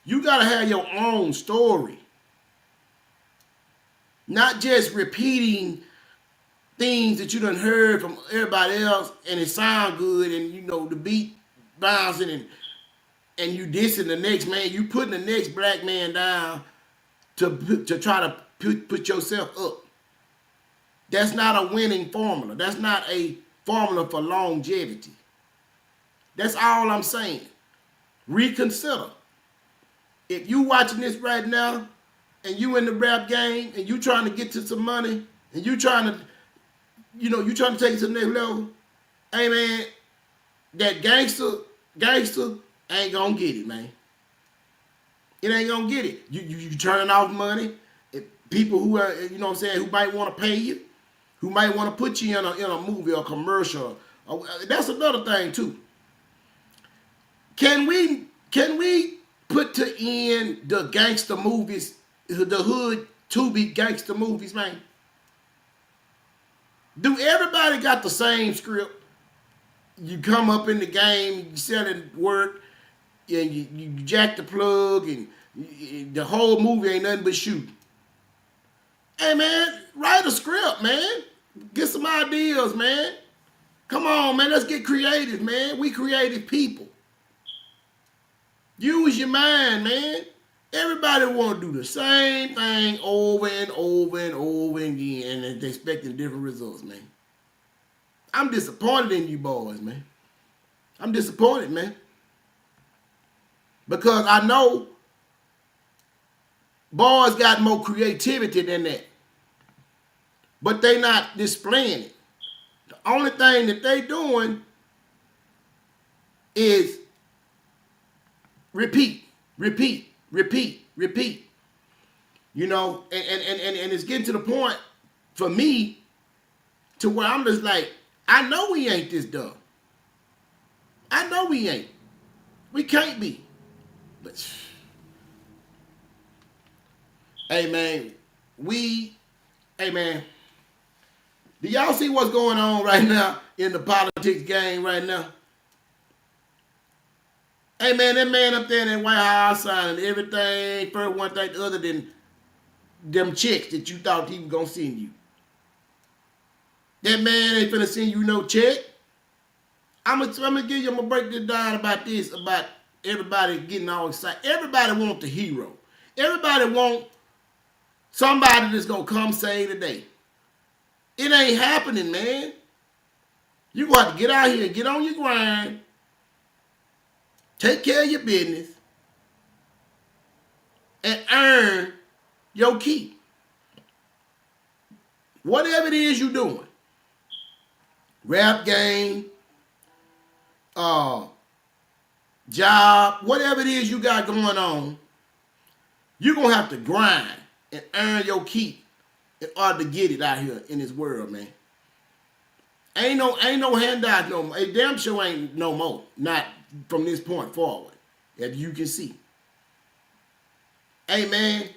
[SPEAKER 1] You gotta have your own story, not just repeating things that you done heard from everybody else and it sound good and you know the beat bouncing and you dissing the next man. You putting the next black man down to try to put yourself up. That's not a winning formula. That's not a formula for longevity. That's all I'm saying. Reconsider. If you watching this right now and you in the rap game and you trying to get to some money and you trying to, you trying to take it to the next level, hey man, that gangster ain't gonna get it, man. It ain't gonna get it. You turning off money. People who are, who might want to pay you, who might want to put you in a movie or commercial. That's another thing too. Can we put to end the gangster movies, the hood to-be gangster movies, man? Do everybody got the same script? You come up in the game, you selling work, and you jack the plug, and the whole movie ain't nothing but shooting. Hey man, write a script, man. Get some ideas, man. Come on, man. Let's get creative, man. We creative people. Use your mind, man. Everybody want to do the same thing over and over and over again, and they're expecting different results, man. I'm disappointed in you boys, man. I'm disappointed, man. Because I know boys got more creativity than that. But they not displaying it. The only thing that they doing is repeat. And it's getting to the point for me to where I'm just like, I know we ain't this dumb. I know we ain't. We can't be. But hey man, do y'all see what's going on right now in the politics game right now? Hey man, that man up there in that White House signing everything, first one thing other than them checks that you thought he was gonna send you. That man ain't finna send you no check. I'm gonna give you, I'm gonna break this down about this, about everybody getting all excited. Everybody want the hero. Everybody want somebody that's gonna come save the day. It ain't happening, man. You gonna have to get out here and get on your grind Take care of your business and earn your keep. Whatever it is you're doing, rap game, uh, job, whatever it is you got going on, you're gonna have to grind and earn your keep in order to get it out here in this world, man. Ain't no handouts no more. A damn sure ain't no more. Not from this point forward, if you can see. Hey man,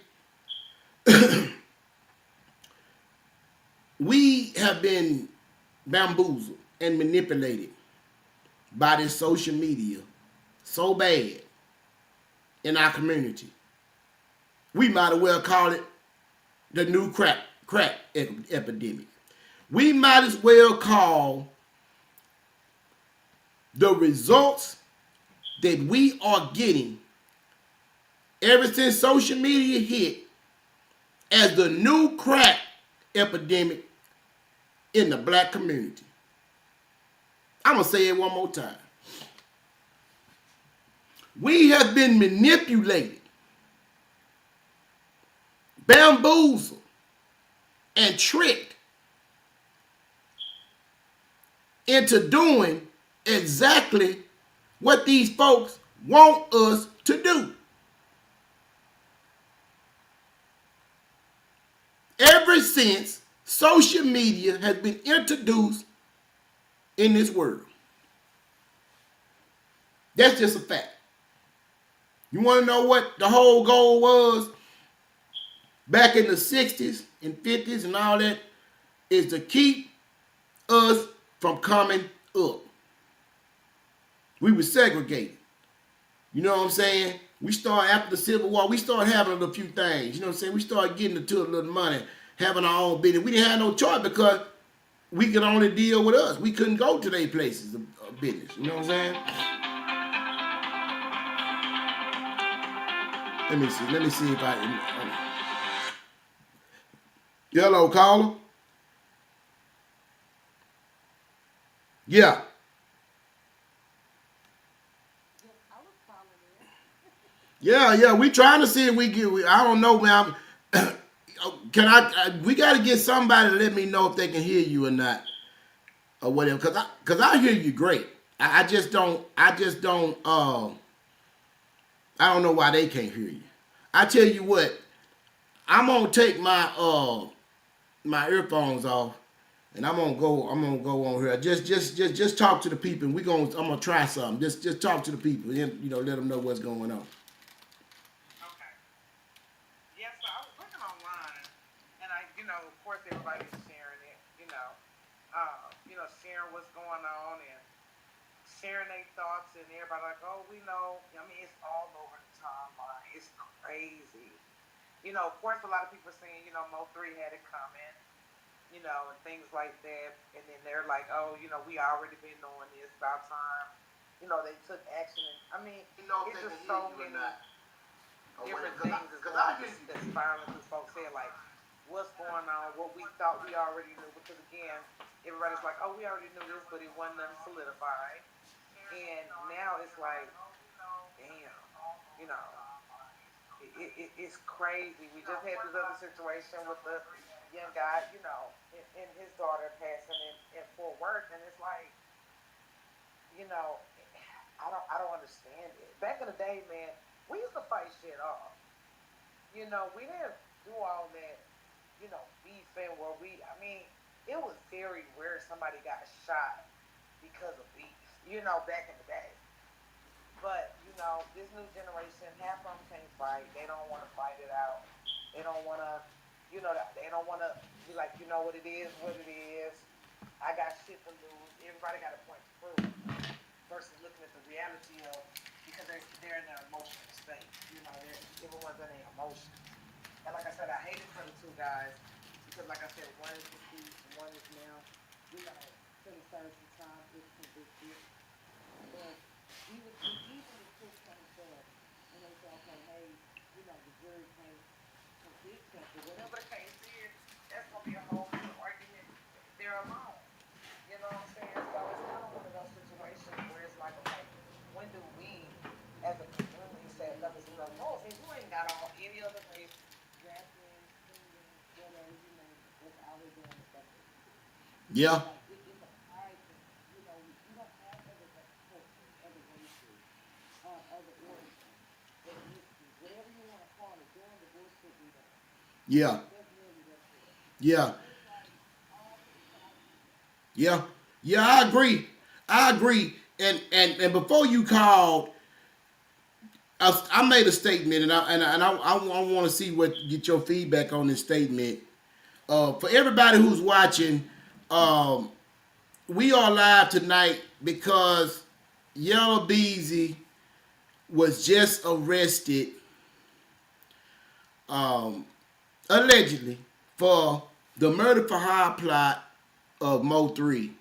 [SPEAKER 1] we have been bamboozled and manipulated by this social media so bad in our community. We might as well call it the new crack epidemic. We might as well call the results that we are getting ever since social media hit as the new crack epidemic in the black community. I'm going to say it one more time. We have been manipulated, bamboozled, and tricked into doing exactly what these folks want us to do. Ever since social media has been introduced in this world. That's just a fact. You want to know what the whole goal was back in the 60s and 50s and all that? Is to keep us from coming up. We were segregated. You know what I'm saying? We started after the Civil War, we started having a few things. You know what I'm saying? We started getting into a little money, having our own business. We didn't have no choice because we could only deal with us. We couldn't go to their places of business. You know what I'm saying? Let me see. Let me see if I can. Hello, caller. Yeah. Yeah. We trying to see if we get. I don't know, man. Can we got to get somebody to let me know if they can hear you or not, or whatever. Cause I hear you great. I just don't. I don't know why they can't hear you. I tell you what. I'm gonna take my earphones off, and I'm gonna go on here. Just talk to the people. I'm gonna try something. Just talk to the people, and let them know what's going on.
[SPEAKER 2] Okay. Yeah, so I was looking online, and of course, everybody's sharing it. Sharing what's going on and sharing their thoughts, and everybody like, oh, we know. I mean, it's all over the timeline. It's crazy. Of course, a lot of people are saying, Mo3 had it coming, and things like that. And then they're like, oh, we already been doing this about time. They took action. And I mean, it's just so many different things that's spiraling through folks' head. Like, what's going on? What we thought we already knew. Because again, everybody's like, oh, we already knew this, but it wasn't nothing solidified. And now it's like, damn, you know, it's crazy. We just had this other situation with the young guy, and his daughter passing in Fort Worth, and it's like, you know, I don't understand it. Back in the day, man, we used to fight shit off. We didn't do all that, beefing where I mean, it was very rare somebody got shot because of beef, back in the day. But this new generation, half of them can't fight. They don't want to fight it out. They don't want to, they don't want to be like, what it is, what it is. I got shit to lose. Everybody got a point to prove. Versus looking at the reality of because they're in their emotional state. Everyone's in their emotion. And like I said, I hate it for the two guys because, like I said, one is deceased, one is now, still serving some time, is convicted. But even the two comes up and they say, okay, hey, the jury can't convict him. But whatever the case is, that's gonna be a whole new argument. They're alone. You know what I'm saying? So it's kind of one of those situations where it's like, okay, when do we most. And you ain't got all any other race rapping, singing, whatever you name it. That's all they're doing is stuff that we do. So
[SPEAKER 1] Yeah,
[SPEAKER 2] like it's a pride thing. You know, we don't have other cultures, other races, other origins, ethnicities, whatever you want to call it, doing the bullshit we doing.
[SPEAKER 1] yeah,
[SPEAKER 2] That's really that's it.
[SPEAKER 1] yeah,
[SPEAKER 2] And it's like all to the pride people.
[SPEAKER 1] yeah, yeah. I agree. I agree. And before you called, I made a statement, and I want to see what get your feedback on this statement. For everybody who's watching, um, we are live tonight because Yella Beezy was just arrested, um, allegedly, for the murder for hire plot of Mo3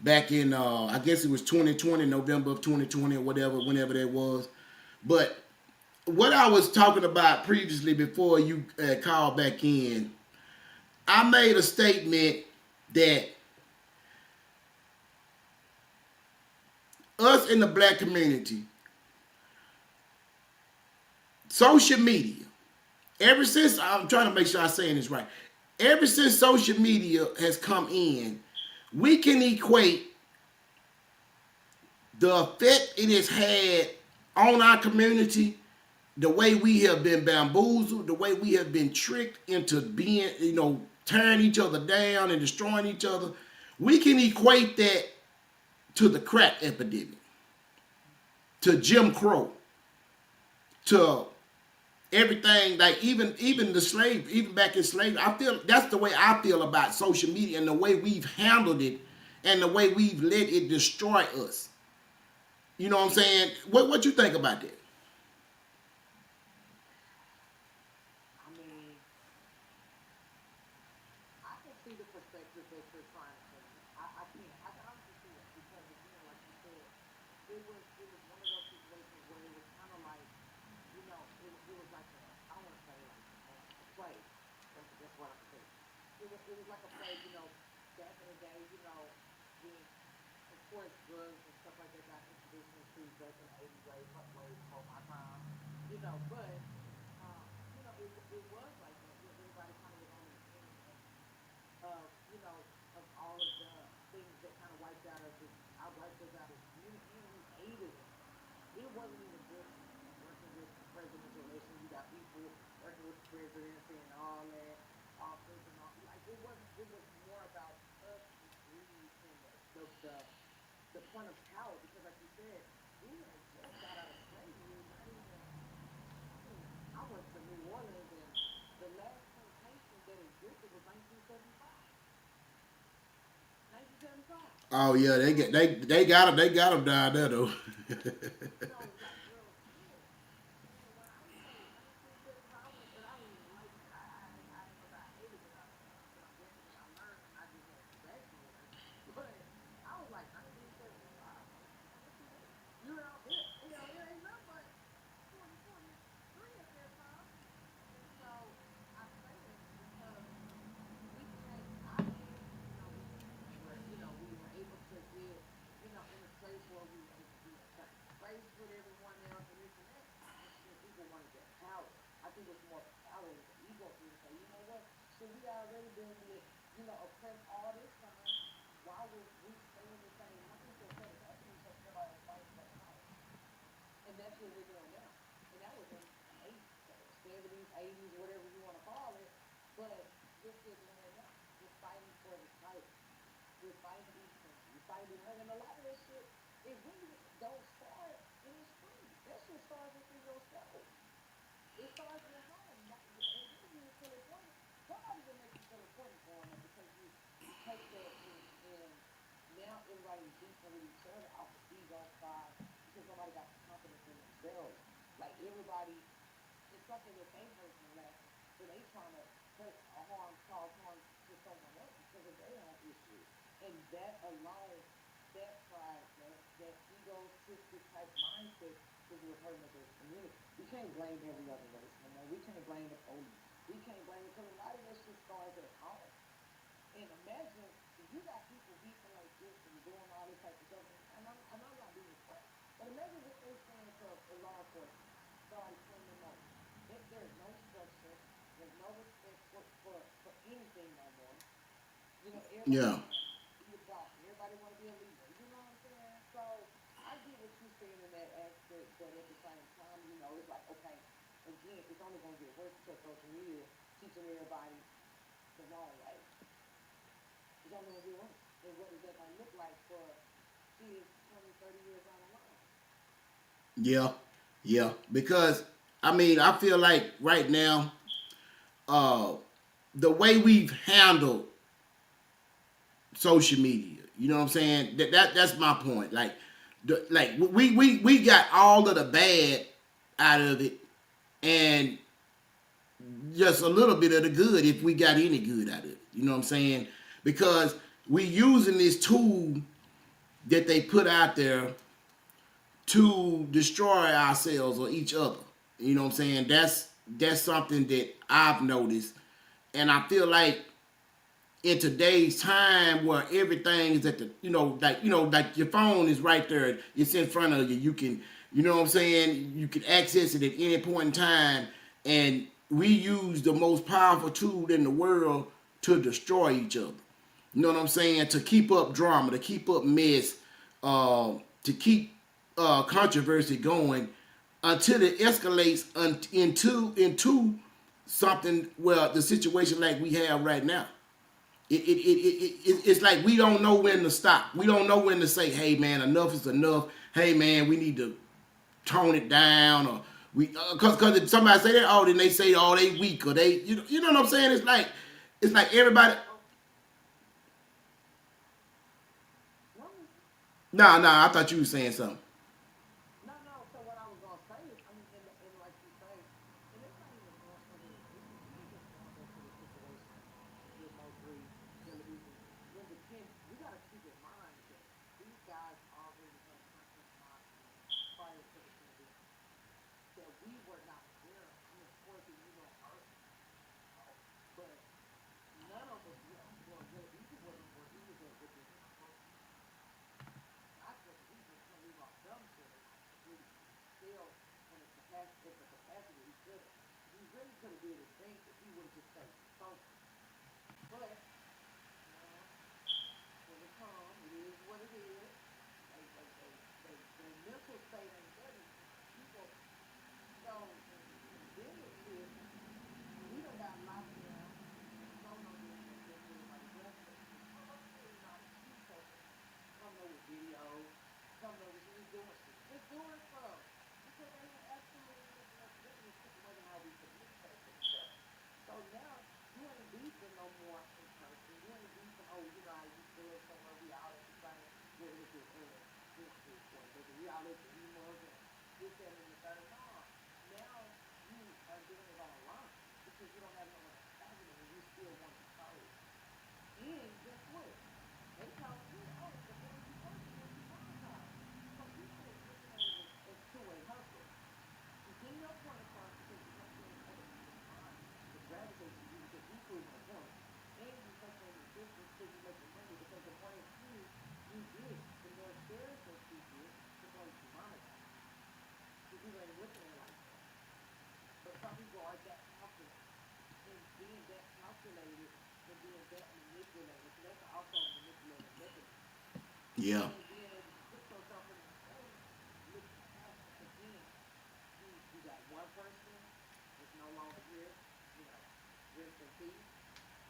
[SPEAKER 1] back in, I guess it was 2020, November of 2020 or whatever, whenever that was. But what I was talking about previously before you called back in, I made a statement that us in the black community, social media, ever since, I'm trying to make sure I'm saying this right, ever since social media has come in, we can equate the effect it has had on our community, the way we have been bamboozled, the way we have been tricked into being, tearing each other down and destroying each other. We can equate that to the crack epidemic, to Jim Crow, to everything, like even the slave, even back in slavery. I feel that's the way I feel about social media and the way we've handled it and the way we've let it destroy us. You know what I'm saying? What you think about that?
[SPEAKER 2] I mean, I can see the perspective that you're trying to put in. I can. I can honestly see it because again, like you said, it was one of those situations where it was kind of like, it was like I don't want to say like a play. That's what I'm saying. It was like a play. Back in the day, when of course drugs and stuff like that got introduced in the streets back in the 80s, way before my time. But it was like that. Everybody kind of was on the internet of all of the things that kind of wiped out us. I wiped us out as a community, and we aided in it. It wasn't even just working with presidential elections. You got people working with the presidency and all that, office and all. Like it wasn't. It was more about us increasing the point of power because, like you said, we had just got out of slavery. Not even. I mean, I went to New Orleans and the last plantation that existed was 1975. 1975.
[SPEAKER 1] Oh yeah, they got them down there though.
[SPEAKER 2] Like real shit. And when I say 1975, and I didn't even like it. I ain't gonna say I hated it. But I'm glad that I learned and I just had to back learn. But I was like 1975. What you mean? It ain't nothing but 2023 at that time. And so I say that because we came out of that. We were able to get, in a space where we were able to be in a certain space with everyone else and this and that. And people wanted that power. I think it was more of a power, it was an ego thing to say, you know what? Should we already been with, oppressed all this time? Why would we stay in the same mindset that is happening because everybody was fighting for power? And that's what we're doing now. And that was in the 80s, so 70s, 80s, whatever you want to call it. But we're still doing that now. We're fighting for the title. We're fighting to be seen. We're fighting to be heard. And a lot of that shit, it really don't start in the street. That shit starts within yourself. It starts at home. And then you feel important. Somebody will make you feel important growing up because you take that and now everybody is beefing with each other off of ego, pride, because nobody got the confidence in themselves. Like everybody, it's something that they hurting and lacking, so they trying to hurt or cause harm to someone else because of their own issue. And that alone, that pride, that egotistic type mindset is what's hurting us as a community. We can't blame every other race no more. We can't blame the police. We can't blame it because a lot of that shit starts at home. And imagine if you got people beefing like this and doing all this type of stuff, and I'm not being funny, but imagine what they saying to a law enforcement, somebody pulling them over. anything no more. You know, everybody
[SPEAKER 1] Yeah.
[SPEAKER 2] want to be a boss. Everybody want to be a leader. You know what I'm saying? So I get what you're saying in that aspect, but at the same time, you know, it's like, okay, again, it's only going to get worse because social media teaching everybody the wrong way. It's only going to get worse. And what is that going to look like for kids 20, 30 years down the line?
[SPEAKER 1] Yeah. Yeah. Because I mean, I feel like right now, uh, the way we've handled social media, you know what I'm saying? That's my point. Like we got all of the bad out of it, and just a little bit of the good if we got any good out of it. You know what I'm saying? Because we using this tool that they put out there to destroy ourselves or each other. You know what I'm saying? That's something that I've noticed, and I feel like in today's time where everything is at the like your phone is right there, it's in front of you. You can what I'm saying, you can access it at any point in time, and we use the most powerful tool in the world to destroy each other. You know what I'm saying? To keep up drama, to keep up mess, to keep controversy going until it escalates into something where the situation like we have right now. It's like we don't know when to stop. We don't know when to say, "Hey man, enough is enough." Hey man, we need to tone it down, or we because if somebody say that, oh, then they say, oh, they weak, or they you know what I'm saying? It's like everybody.
[SPEAKER 2] Oh, no,
[SPEAKER 1] Nah, nah. I thought you were saying something.
[SPEAKER 2] no, no. So what I was gonna say is, I mean, and like you say, and it's not even going further. Even just going back to the situation with Mo3, Yella Beezy. We got to keep in mind that these guys already had content monitoring prior to the pandemic that we were not aware of. I mean, of course, we knew on Earth, you know, but none of us, well, Yella Beezy wasn't where he was at with this social media. Not just he just couldn't leave off dumb shit and like really excel in his capacity, at the capacity he could have. He really could have did his thing if he would have just stayed focused. But you know, when it comes, it is what it is. Their mental state ain't there anymore. People, so when pandemic hit, we done got locked down. Don't know this, I guess everybody else, but some of us still know how to use social media. Some know with videos, some know just doing shit, just doing stuff because they had absolutely nothing else to do, and it took away how we communicate with each other. So now you ain't beefing no more in person. You ain't beefing. Oh, you know, you stood somewhere. We all at the same. What was it? What was it? We all at the emos and this, that, and the third. No, now you are doing it online because you don't have no other avenue, and you still want to expose. And guess what? They talk shit. Oh, the more you post, the more you monetize. So people is looking at it as two-way hustle. You're getting your point across because you're getting other people's mind to gravitate to you because you're proving a point. And you're taking over the business because you're making money because the more views you get, the more shares that you get, the more you monetize. So people ain't looking at it like that. But some people are that calculated. And being that calculated and being that manipulated, so that's also a manipulative mechanism.
[SPEAKER 1] Yeah.
[SPEAKER 2] And being able to put yourself in that space, looking past it. Again, you got one person that's no longer here, you know, rest in peace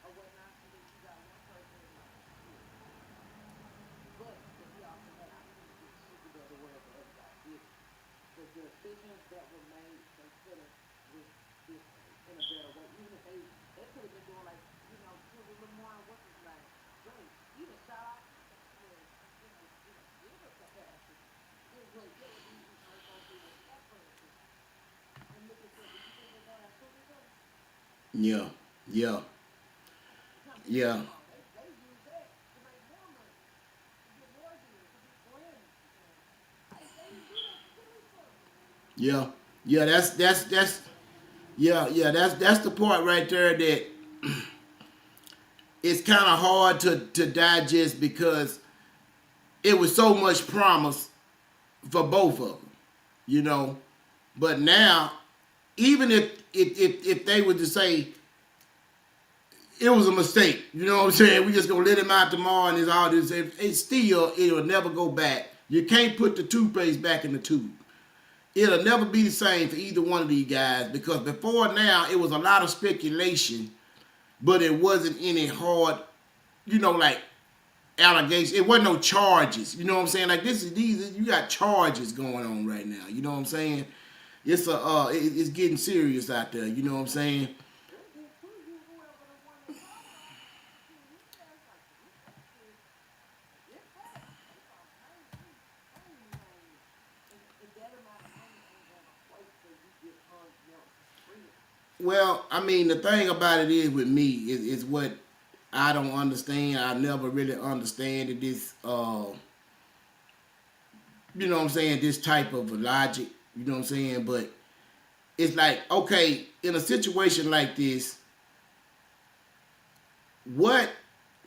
[SPEAKER 2] or whatnot, and then you got one person that's like, shit, but he also had opportunity to get shit together, whereas the other guy didn't. The decisions that were made, they could have went differently in a better way. Even if they could have been doing like, shit with Lamar and what's his name, Drake. Even shout out to him in a bigger capacity. It was Yella Beezy turned Mo3 with that friendship. And look at that. Do you think they're gonna improve each other?
[SPEAKER 1] Yeah. Yeah.
[SPEAKER 2] The company they
[SPEAKER 1] Yeah.
[SPEAKER 2] own, they use that to make more money, to get more deals, to get Grammys, and they do that to kill each other.
[SPEAKER 1] Yeah. Yeah. That's yeah. That's the part right there that it's kind of hard to digest because it was so much promise for both of them, you know. But now, even if they were to say, it was a mistake. You know what I'm saying? We just gonna let him out tomorrow, and it's all this. It's still, it'll never go back. You can't put the toothpaste back in the tube. It'll never be the same for either one of these guys because before now it was a lot of speculation, but it wasn't any hard, like allegations. It wasn't no charges. You know what I'm saying? Like these you got charges going on right now. You know what I'm saying? It's getting serious out there. You know what I'm saying? Well, I mean, the thing about it is with me is what I don't understand. I never really understand this. You know what I'm saying? This type of logic. You know what I'm saying? But it's like, okay, in a situation like this, what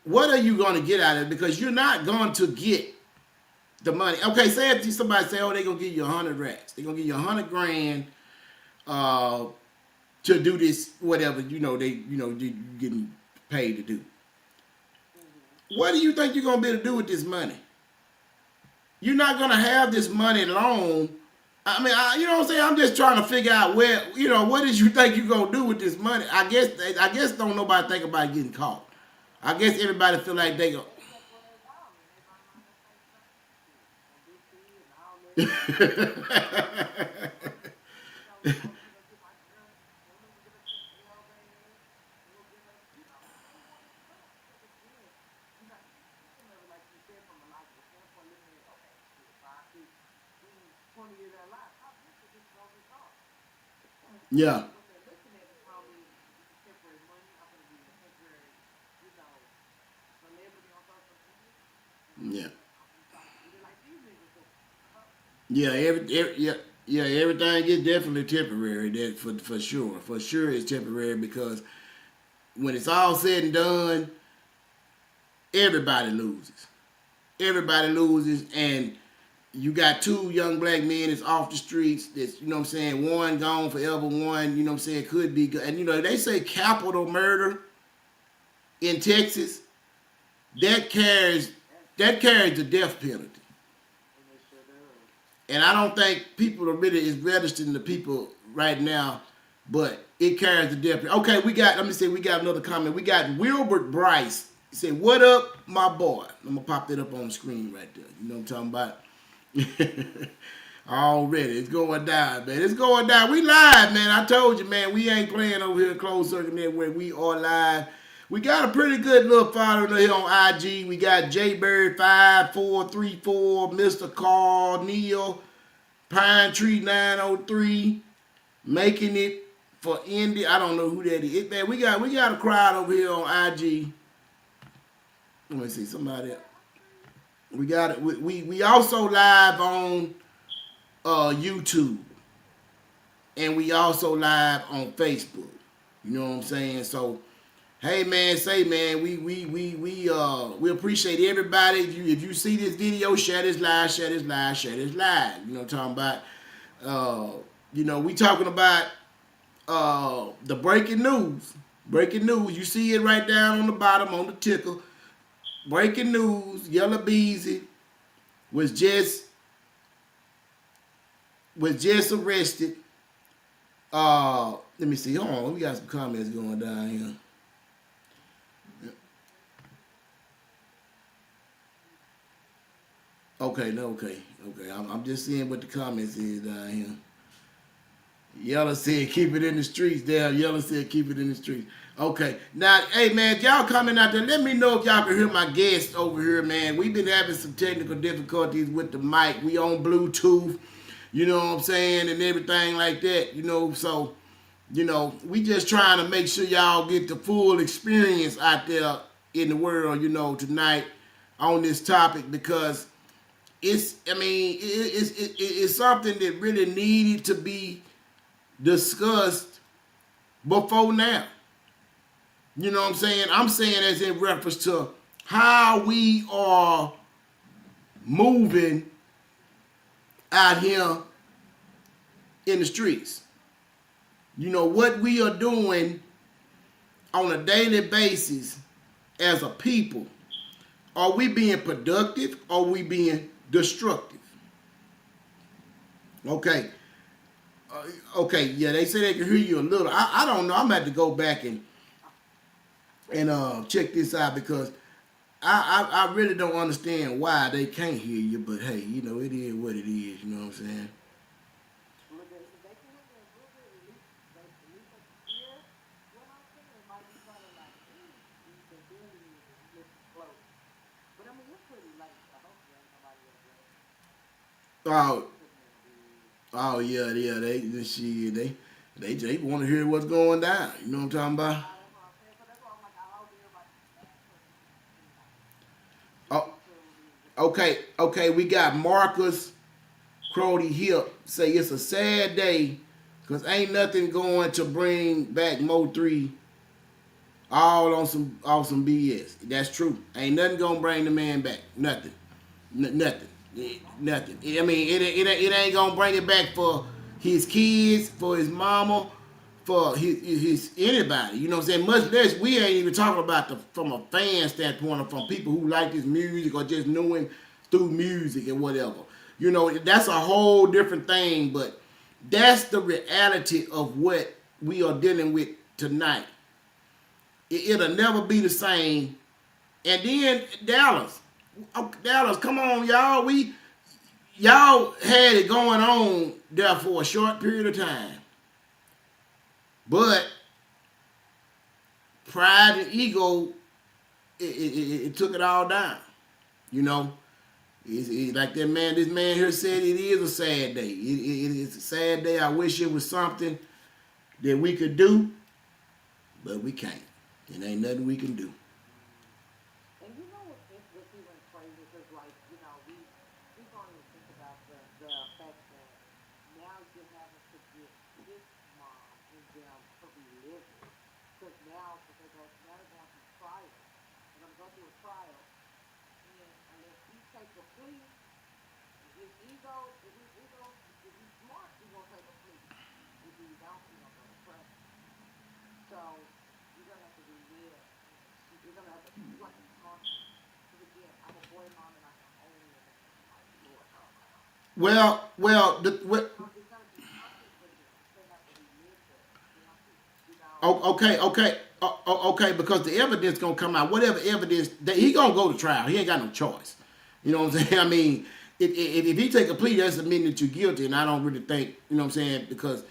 [SPEAKER 1] what are you going to get out of it? Because you're not going to get the money. Okay, say if somebody say, oh, they're gonna give you 100 racks, they're gonna give you 100 grand uh, to do this, whatever. They getting paid to do. What do you think you're gonna be able to do with this money? You're not gonna have this money long. I mean, you know what I'm saying? I'm just trying to figure out where, what did you think you're gonna do with this money? I guess don't nobody think about getting caught. I guess everybody feel like they go. Yeah, yeah, yeah. Yeah. Everything is definitely temporary. That for sure, it's temporary because when it's all said and done, everybody loses. Everybody loses, and you got two young black men that's off the streets. That's you know what I'm saying. One gone forever. One you know what I'm saying could be. And they say capital murder in Texas that carries the death penalty. And I don't think people are really is registering the people right now, but it carries the death penalty. Okay, we got another comment. We got Wilbert Bryce. He said, "What up, my boy?" I'm gonna pop that up on the screen right there. You know what I'm talking about? Already, it's going down, man. It's going down. We live, man. I told you, man. We ain't playing over here closed circuit network. We are live. We got a pretty good little following here on IG. We got JBird5434, Mr. Carl, Neil, Pine Tree 903, making it for Indy. I don't know who that is. Man, we got a crowd over here on IG. Let me see somebody. We got it. We also live on YouTube, and we also live on Facebook. You know what I'm saying? So, hey man, we appreciate everybody. If you see this video, share this live, share this live, share this live. You know what I'm talking about? We talking about the breaking news. Breaking news. You see it right down on the bottom on the ticker. Breaking news. Yella Beezy was just arrested. Let me see. Hold on. We got some comments going down here. Okay, no, okay. I'm just seeing what the comments is down here. Yella said keep it in the streets. Damn, Yella said keep it in the streets. Okay. Now, hey man, y'all coming out there, let me know if y'all can hear my guest over here, man. We've been having some technical difficulties with the mic. We on Bluetooth, you know what I'm saying, and everything like that, so we just trying to make sure y'all get the full experience out there in the world, tonight on this topic because it's something that really needed to be discussed before now. You know what I'm saying? I'm saying as in reference to how we are moving out here in the streets. What we are doing on a daily basis as a people, are we being productive or are we being destructive? Okay. Okay, yeah, they say they can hear you a little. I don't know. I'm gonna have to go back and check this out because I really don't understand why they can't hear you. But hey, it is what it is. You know what I'm saying?
[SPEAKER 2] Look at if they can hear me a little bit, at least they can hear what I'm saying. It might be kind of like, ooh, they barely hear me. You listen close. But I mean, it's pretty late, so hopefully ain't nobody at work.
[SPEAKER 1] Oh,
[SPEAKER 2] Put me in a bed.
[SPEAKER 1] oh yeah, yeah. They want to hear what's going down. You know what I'm talking about?
[SPEAKER 2] Nah, that's what I'm saying. So that's why I'm like, I hope everybody at work tonight. Just
[SPEAKER 1] Oh,
[SPEAKER 2] be tuned in. Just be
[SPEAKER 1] okay,
[SPEAKER 2] tuned in.
[SPEAKER 1] okay. We got Marcus Crody Hip say it's a sad day because ain't nothing going to bring back Mo3 all on some BS. That's true. Ain't nothing gonna bring the man back. Nothing. Nothing. Nothing. I mean, it ain't gonna bring it back for his kids, for his mama, for his anybody. You know what I'm saying? Much less we ain't even talking about from a fan standpoint or from people who like his music or just knew him through music and whatever. That's a whole different thing, but that's the reality of what we are dealing with tonight. It'll never be the same. And then Dallas, come on, y'all. Y'all had it going on there for a short period of time, but pride and ego, it took it all down. You know, like this man here said, it is a sad day. It's a sad day. I wish it was something that we could do, but we can't. It ain't nothing we can do.
[SPEAKER 2] And you know what's even crazy? Because like people don't even think about the fact that now you're having to get his mom and them to relive it. Because because they're going through trial. They're gonna go through a trial, and unless he take a plea, if he's smart, he's gonna take a plea. If he don't, he's gonna go to prison. So you're gonna have to relive, you're gonna have to, it's like a constant. Because again, I'm a boy mom and I can only imagine, like, Lord help my life.
[SPEAKER 1] Well, well,
[SPEAKER 2] It's gonna be constant for them. They have to relive that. They have to,
[SPEAKER 1] okay, okay, okay, because the evidence gonna come out. Whatever evidence that he gonna go to trial. He ain't got no choice. You know what I'm saying? I mean, if he take a plea, that's admitting that you're guilty, and I don't really think, you know what I'm saying, because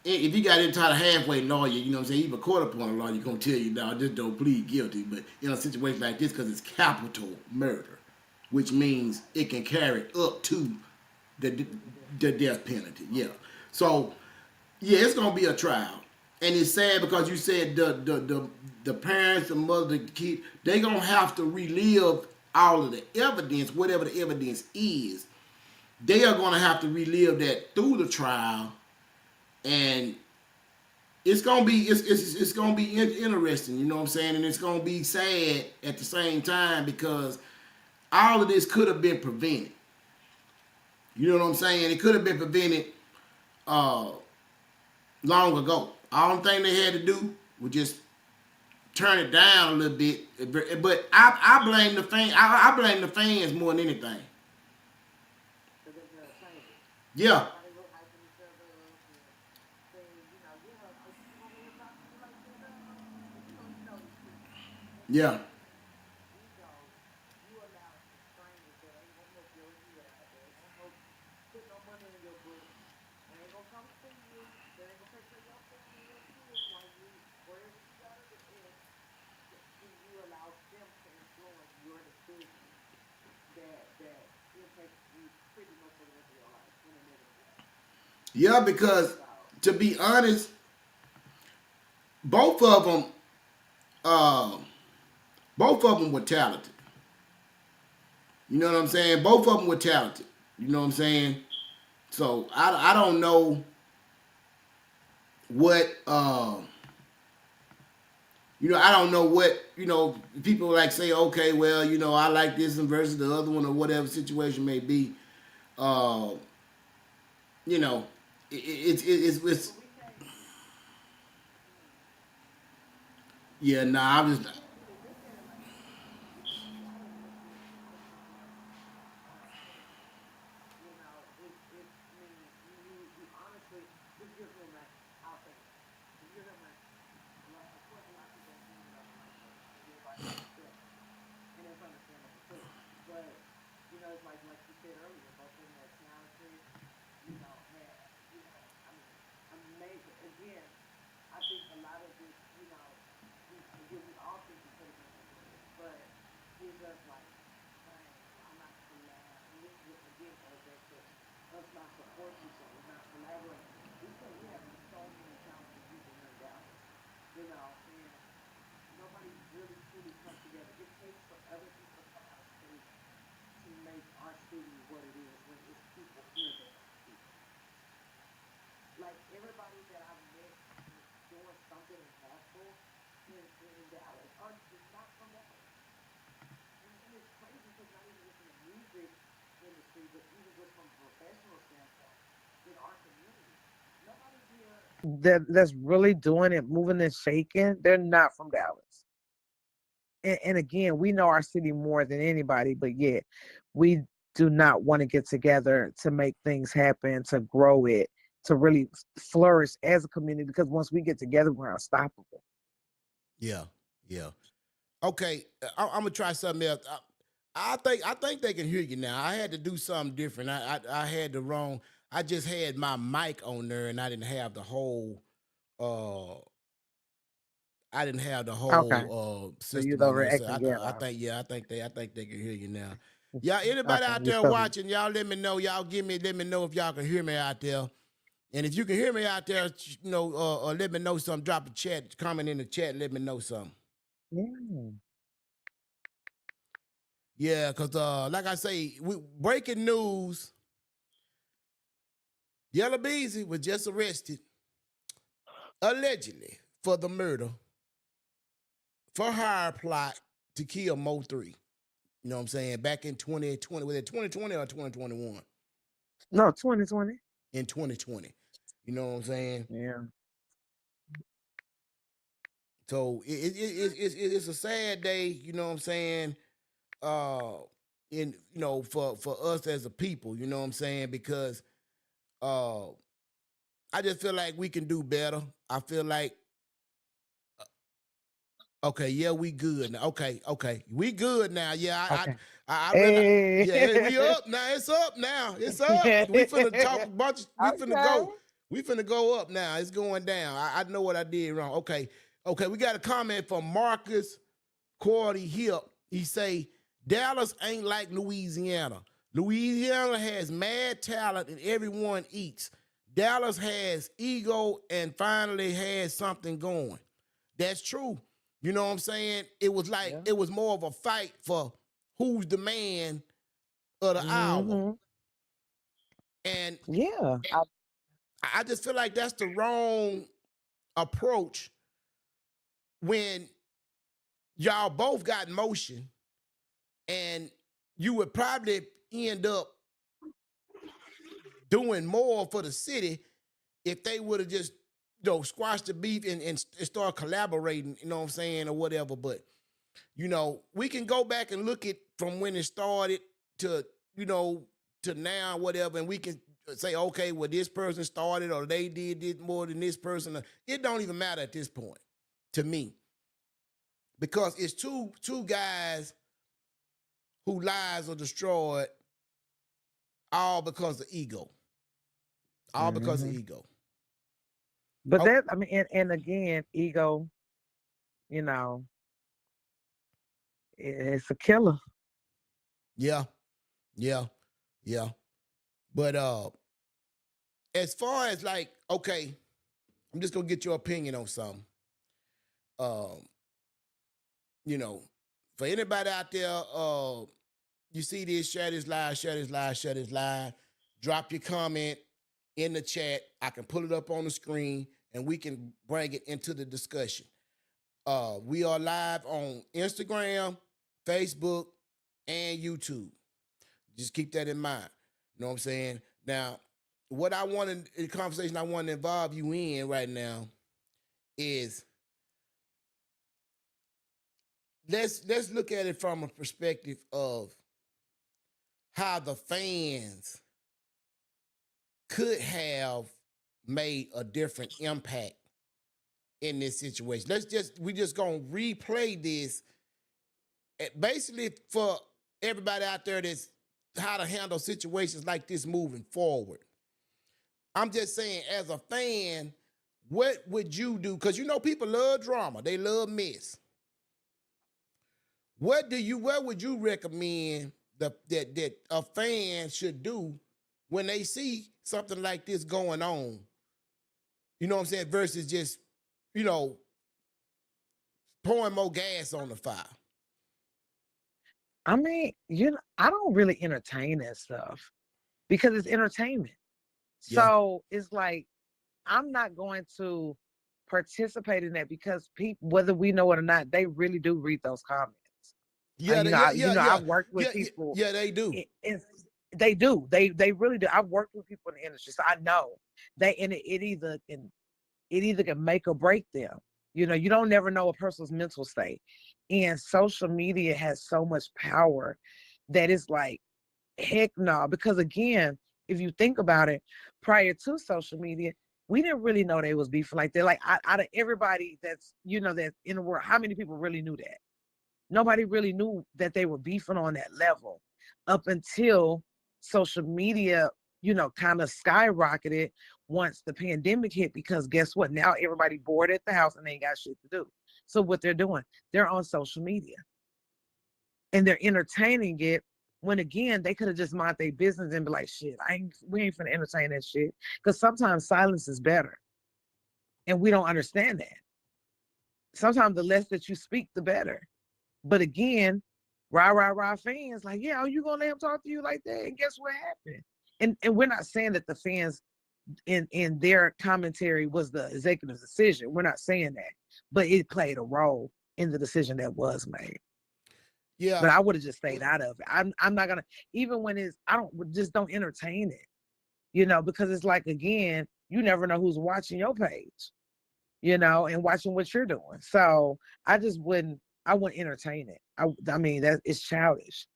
[SPEAKER 1] if you got any type of halfway lawyer, you know what I'm saying, even a court appointed lawyer, gonna tell you, no, just don't plead guilty. But in a situation like this, because it's capital murder, which means it can carry up to the the death penalty. Yeah. So yeah, it's gonna be a trial, and it's sad because you said the parents, the mother, the kid, they gonna have to relive all of the evidence, whatever the evidence is. They are gonna have to relive that through the trial, and it's gonna be interesting. You know what I'm saying? And it's gonna be sad at the same time because all of this could have been prevented. You know what I'm saying? It could have been prevented uh, long ago. All the thing they had to do was just turn it down a little bit. But I blame the fan. I blame the fans more than anything.
[SPEAKER 2] because they're gonna change it.
[SPEAKER 1] Yeah,
[SPEAKER 2] How they look hyping each other up and saying, yeah, you want me to talk to you like that? Because the streets. And
[SPEAKER 1] yeah,
[SPEAKER 2] ego, you allow some strangers that ain't gonna help your head out. They ain't gonna help put no money in your book. They ain't gonna come see you. They ain't gonna take care of your family and your kids while you wherever you gotta do. And you allow them to influence your decisions that impact you pretty much for the rest of your life in a negative way.
[SPEAKER 1] yeah. Because
[SPEAKER 2] So
[SPEAKER 1] to be honest, both of them, uh, both of them were talented. You know what I'm saying? Both of them were talented. You know what I'm saying? So I don't know what I don't know what people like say. Okay, well, I like this one versus the other one or whatever situation may be. Uh, you know, it's
[SPEAKER 2] but we can't. Mm,
[SPEAKER 1] Yeah, nah, I'm just.
[SPEAKER 2] If you look at it like that, Dallas has been pushing him on a pedestal. I mean, you honestly, just give him that. I'll say that. Just give him that. Of course, a lot of people in the community doesn't like Mo3, and everybody has their feelings, and it's understandable too. But it's like you said earlier, both of them are talented. I mean, amazing. Again, I think a lot of it, we all think we could have been better, but it's just like, dang, I'm not collab. And this again goes back to us not supporting each other, not collaborating. We have so many talented people here in Dallas, and nobody really truly comes together. It takes for other people to come out of state to make our city what it is when it's people here that are people. Like everybody that I've met doing something impactful in Dallas are just not from Dallas. And it's crazy because not even just in the music industry, but even just from a professional standpoint in our community, nobody here that's really doing it, moving and shaking. They're not from Dallas. And again, we know our city more than anybody, but yet we do not want to get together to make things happen, to grow it, to really flourish as a community. Because once we get together, we're unstoppable.
[SPEAKER 1] Yeah, yeah. Okay, I'm gonna try something else. I think they can hear you now. I had to do something different. I had the wrong. I just had my mic on there, and I didn't have the whole. Uh, I didn't have the
[SPEAKER 2] Okay.
[SPEAKER 1] whole
[SPEAKER 2] So you
[SPEAKER 1] system on
[SPEAKER 2] over
[SPEAKER 1] there. So
[SPEAKER 2] acting
[SPEAKER 1] I
[SPEAKER 2] ghetto.
[SPEAKER 1] think yeah, I think they can hear you now. Y'all, anybody
[SPEAKER 2] Okay,
[SPEAKER 1] out
[SPEAKER 2] you
[SPEAKER 1] there
[SPEAKER 2] still
[SPEAKER 1] watching? Y'all let me know. Let me know if y'all can hear me out there. And if you can hear me out there, let me know something. Drop a chat, comment in the chat. Let me know something.
[SPEAKER 2] yeah.
[SPEAKER 1] Yeah, cause like I say, breaking news: Yella Beezy was just arrested allegedly for the murder for hire plot to kill Mo3. You know what I'm saying? Back in 2020, was it 2020 or 2021?
[SPEAKER 2] No, 2020.
[SPEAKER 1] In 2020. You know what I'm saying?
[SPEAKER 2] Yeah.
[SPEAKER 1] So it's a sad day. You know what I'm saying? Uh, in for us as a people. You know what I'm saying? Because uh, I just feel like we can do better. I feel like okay, yeah, we good now. Okay, we good now. Yeah,
[SPEAKER 2] Okay.
[SPEAKER 1] I realize.
[SPEAKER 2] Hey.
[SPEAKER 1] Yeah, we up now. It's up now. It's up. We finna talk a bunch. We finna
[SPEAKER 2] Okay.
[SPEAKER 1] go. We finna go up now. It's going down. I know what I did wrong. Okay. We got a comment from Marcus Cordy Hip. He say Dallas ain't like Louisiana. Louisiana has mad talent and everyone eats. Dallas has ego and finally has something going. That's true. You know what I'm saying? It was like
[SPEAKER 2] Yeah.
[SPEAKER 1] it was more of a fight for who's the man of the hour.
[SPEAKER 2] Hmm.
[SPEAKER 1] And
[SPEAKER 2] Yeah.
[SPEAKER 1] I just feel like that's the wrong approach when y'all both got motion and you would probably end up doing more for the city if they would have just squashed the beef and start collaborating, you know what I'm saying, or whatever. But we can go back and look at from when it started to, you know, to now, whatever, and we can say, okay, well, this person started or they did it more than this person. It don't even matter at this point to me because it's two guys who lives are destroyed all because of ego. All because of
[SPEAKER 2] Hmm.
[SPEAKER 1] ego.
[SPEAKER 2] But
[SPEAKER 1] Oh,
[SPEAKER 2] that, I mean, and again, ego, you know, it's a killer.
[SPEAKER 1] yeah, yeah, yeah. But as far as like, okay, I'm just gonna get your opinion on something. Um, you know, for anybody out there, you see this, share this live, share this live, share this live. Drop your comment in the chat. I can pull it up on the screen and we can bring it into the discussion. We are live on Instagram, Facebook, and YouTube. Just keep that in mind. You know what I'm saying? Now, what I wanted, the conversation I want to involve you in right now is let's look at it from a perspective of how the fans could have made a different impact in this situation. We just gonna replay this basically for everybody out there that's how to handle situations like this moving forward. I'm just saying, as a fan, what would you do? Because you know people love drama, they love mess. What would you recommend that a fan should do when they see something like this going on? You know what I'm saying? Versus just, you know, pouring more gas on the fire.
[SPEAKER 3] I mean, I don't really entertain that stuff because it's entertainment.
[SPEAKER 1] Yeah.
[SPEAKER 3] So it's like I'm not going to participate in that because people, whether we know it or not, they really do read those comments.
[SPEAKER 1] Yeah,
[SPEAKER 3] I've worked with people.
[SPEAKER 1] yeah, they do.
[SPEAKER 3] They do. They really do. I've worked with people in the industry, so I know they. And it either can make or break them. You don't never know a person's mental state, and social media has so much power that it's like heck no. Because again, if you think about it, prior to social media, we didn't really know they was beefing like that. Like out of everybody that's in the world, how many people really knew that? Nobody really knew that they were beefing on that level up until social media, kind of skyrocketed once the pandemic hit. Because guess what? Now everybody bored at the house and they ain't got shit to do. So what they're doing, they're on social media and they're entertaining it. When again, they could have just mind their business and be like, "Shit, we ain't finna entertain that shit." Because sometimes silence is better, and we don't understand that. Sometimes the less that you speak, the better. But again, rah fans like, yeah, are you gonna let him talk to you like that? And guess what happened? And we're not saying that the fans in their commentary was the executive decision. We're not saying that, but it played a role in the decision that was made.
[SPEAKER 1] Yeah.
[SPEAKER 3] But I would have just stayed out of it. I'm not gonna, even when I don't entertain it, because it's like again, you never know who's watching your page, and watching what you're doing. So I wouldn't entertain it. I mean, that it's childish.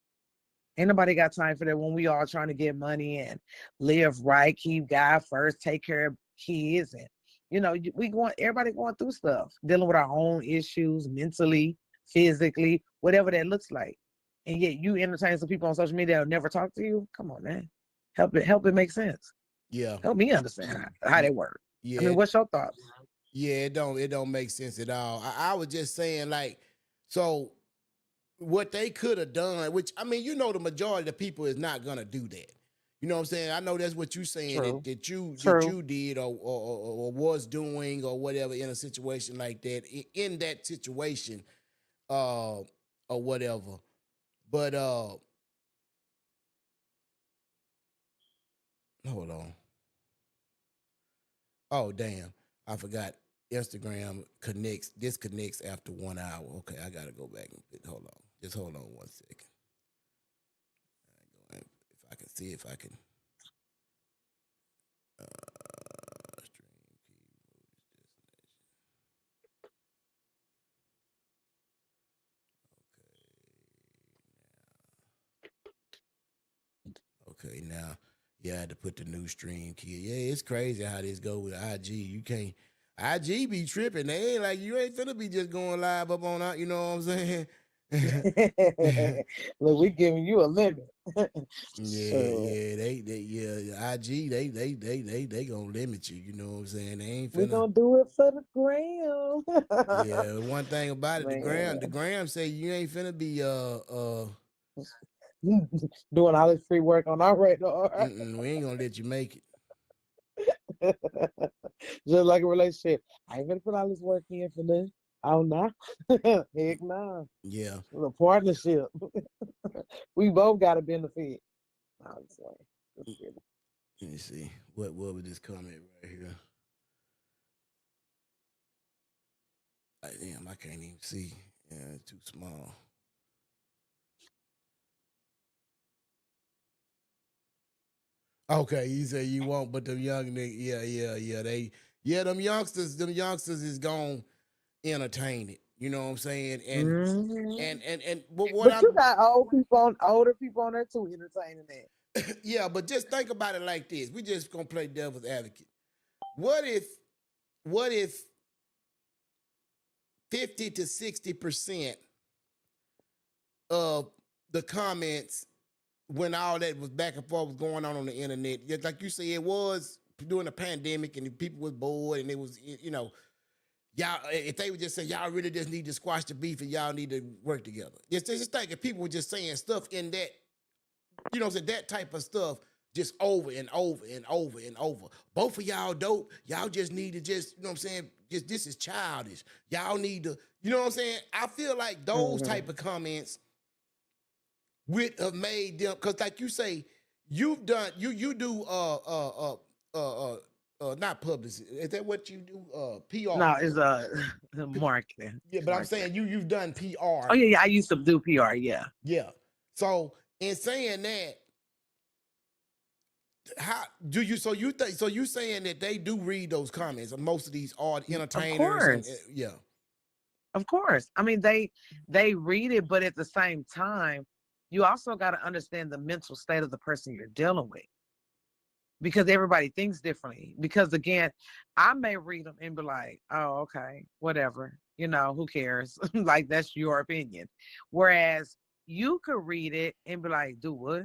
[SPEAKER 3] Ain't nobody got time for that when we all trying to get money and live right, keep God first, take care of kids. And, everybody going through stuff, dealing with our own issues mentally, physically, whatever that looks like. And yet you entertain some people on social media that'll never talk to you. Come on, man. Help it make sense.
[SPEAKER 1] Yeah.
[SPEAKER 3] Help me understand how
[SPEAKER 1] Yeah.
[SPEAKER 3] they work. I
[SPEAKER 1] Yeah.
[SPEAKER 3] mean, what's your thoughts?
[SPEAKER 1] Yeah, it don't make sense at all. I was just saying, like, so what they could have done, which I mean, the majority of the people is not gonna do that. You know what I'm saying? I know that's what you're saying
[SPEAKER 3] True.
[SPEAKER 1] that
[SPEAKER 3] True.
[SPEAKER 1] you did or was doing or whatever in a situation like that, in that situation, or whatever. But hold on. Oh damn, I forgot. Instagram disconnects after 1 hour. Okay, I gotta go back and hold on. Just hold on 1 second. If I can see if I can stream key destination. Okay, now yeah, I had to put the new stream key. Yeah, it's crazy how this go with IG. You can't IG be tripping. They ain't like you ain't finna be just going live up on out. You know what I'm saying?
[SPEAKER 3] Look, we giving you a limit.
[SPEAKER 1] Yeah,
[SPEAKER 3] So
[SPEAKER 1] yeah, yeah, IG, they gonna limit you. You know what I'm saying? They ain't
[SPEAKER 3] we're
[SPEAKER 1] finna.
[SPEAKER 3] gonna do it for the gram.
[SPEAKER 1] Yeah, one thing about it, the
[SPEAKER 3] Man.
[SPEAKER 1] gram say you ain't finna be
[SPEAKER 3] Doing all this free work on our radar.
[SPEAKER 1] we ain't gonna let you make it.
[SPEAKER 3] Just like a relationship. I ain't gonna put all this work in for this. Oh no. Heck no.
[SPEAKER 1] Yeah,
[SPEAKER 3] It's a partnership. We both got a benefit. I'm sorry. Just kidding.
[SPEAKER 1] let me see what was this comment right here. Damn, I can't even see. Yeah, it's too small. Okay, you say you won't, but them young niggas, yeah, them youngsters is gonna entertain it. You know what I'm saying?
[SPEAKER 3] Hmm.
[SPEAKER 1] And what
[SPEAKER 3] But you
[SPEAKER 1] I'm
[SPEAKER 3] got older people on there too entertaining that.
[SPEAKER 1] yeah, but just think about it like this. We just gonna play devil's advocate. What if what if 50 to 60% of the comments when all that was back and forth was going on the internet, just like you say, it was during the pandemic and people was bored and it was, y'all, if they would just say, y'all really just need to squash the beef and y'all need to work together. Just think if people were just saying stuff in that, that type of stuff just over and over and over and over. Both of y'all dope. Y'all just need to just, just this is childish. Y'all need to, you know what I'm saying? I feel like those
[SPEAKER 3] Hmm.
[SPEAKER 1] type of comments would have made them, because like you say, you've done you do not publicity. Is that what you do? PR.
[SPEAKER 3] No, it's marketing.
[SPEAKER 1] Yeah,
[SPEAKER 3] It's
[SPEAKER 1] but I'm
[SPEAKER 3] marketing.
[SPEAKER 1] saying you've done PR.
[SPEAKER 3] Oh yeah, yeah. I used to do PR. Yeah.
[SPEAKER 1] Yeah. So in saying that, how do you so you think so you saying that they do read those comments of most of these art
[SPEAKER 3] Of
[SPEAKER 1] entertainers and
[SPEAKER 3] course.
[SPEAKER 1] yeah.
[SPEAKER 3] Of course. I mean, they read it, but at the same time, you also got to understand the mental state of the person you're dealing with because everybody thinks differently. Because again, I may read them and be like, "Oh, okay, whatever. Who cares? Like that's your opinion." Whereas you could read it and be like, "Do what?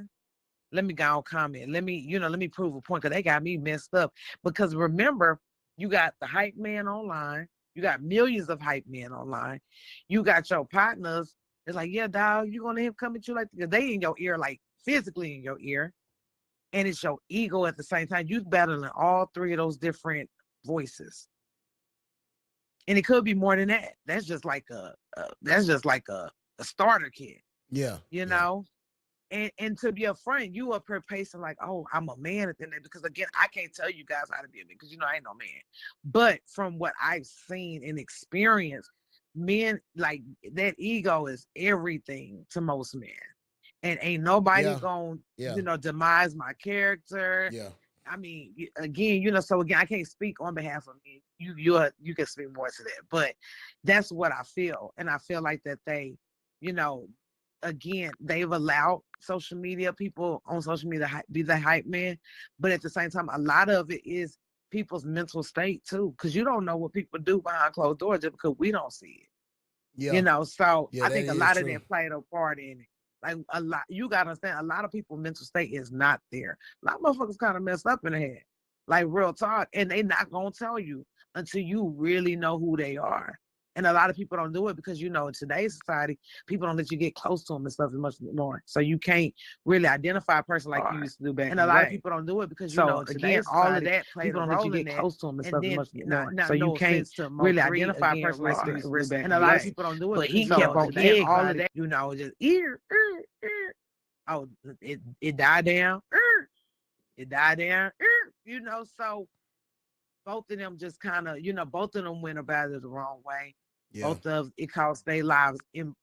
[SPEAKER 3] Let me go and comment. Let me prove a point because they got me messed up." Because remember, you got the hype man online, you got millions of hype men online, you got your partners. It's like, yeah, dog, you gonna let him come at you like they in your ear, like physically in your ear, and it's your ego at the same time. You battling all three of those different voices, and it could be more than that. That's just like a starter kit,
[SPEAKER 1] Yeah.
[SPEAKER 3] you
[SPEAKER 1] Yeah.
[SPEAKER 3] know. And to be a friend, you up here pacing like, oh, I'm a man at the end of it. Because again, I can't tell you guys how to be a man because I ain't no man. But from what I've seen and experienced, men like that ego is everything to most men. And ain't nobody
[SPEAKER 1] Yeah.
[SPEAKER 3] gonna,
[SPEAKER 1] Yeah.
[SPEAKER 3] demise my character.
[SPEAKER 1] Yeah.
[SPEAKER 3] I mean, again, so again, I can't speak on behalf of me. You can speak more to that, but that's what I feel, and I feel like that you know, again, they've allowed social media people on social media to be the hype man, but at the same time, a lot of it is people's mental state too, because you don't know what people do behind closed doors just because we don't see it.
[SPEAKER 1] Yeah.
[SPEAKER 3] So
[SPEAKER 1] Yeah,
[SPEAKER 3] I
[SPEAKER 1] that
[SPEAKER 3] think a
[SPEAKER 1] is
[SPEAKER 3] lot of
[SPEAKER 1] true.
[SPEAKER 3] that played a part in it. Like a lot, you gotta understand, a lot of people mental state is not there. A lot of motherfuckers kind of messed up in the head, like real talk, and they not gonna tell you until you really know who they are. And a lot of people don't do it because in today's society, people don't let you get close to them and stuff as much more. So you can't really identify a person like you used to do back in the day. And a lot of people don't do it because
[SPEAKER 2] So
[SPEAKER 3] in
[SPEAKER 2] again,
[SPEAKER 3] today's
[SPEAKER 2] all of
[SPEAKER 3] society,
[SPEAKER 2] that played
[SPEAKER 3] people
[SPEAKER 2] a
[SPEAKER 3] don't let you
[SPEAKER 2] role in
[SPEAKER 3] get
[SPEAKER 2] that.
[SPEAKER 3] close to them and
[SPEAKER 2] And
[SPEAKER 3] stuff as
[SPEAKER 2] then
[SPEAKER 3] much more. So
[SPEAKER 2] not
[SPEAKER 3] you
[SPEAKER 2] no
[SPEAKER 3] can't
[SPEAKER 2] offense to
[SPEAKER 3] really
[SPEAKER 2] Mo3,
[SPEAKER 3] identify a
[SPEAKER 2] again,
[SPEAKER 3] person like
[SPEAKER 2] rest
[SPEAKER 3] you
[SPEAKER 2] in
[SPEAKER 3] used
[SPEAKER 2] peace,
[SPEAKER 3] to do back
[SPEAKER 2] and
[SPEAKER 3] in
[SPEAKER 2] a
[SPEAKER 3] the
[SPEAKER 2] lot of
[SPEAKER 3] day.
[SPEAKER 2] people don't do it
[SPEAKER 3] But he
[SPEAKER 2] because
[SPEAKER 3] kept on
[SPEAKER 2] today
[SPEAKER 3] begging
[SPEAKER 2] all
[SPEAKER 3] about
[SPEAKER 2] of
[SPEAKER 3] it,
[SPEAKER 2] that.
[SPEAKER 3] just oh, it died down, it died down, so both of them just kind of, both of them went about it the wrong way.
[SPEAKER 1] Yeah.
[SPEAKER 3] Both of it cost their lives in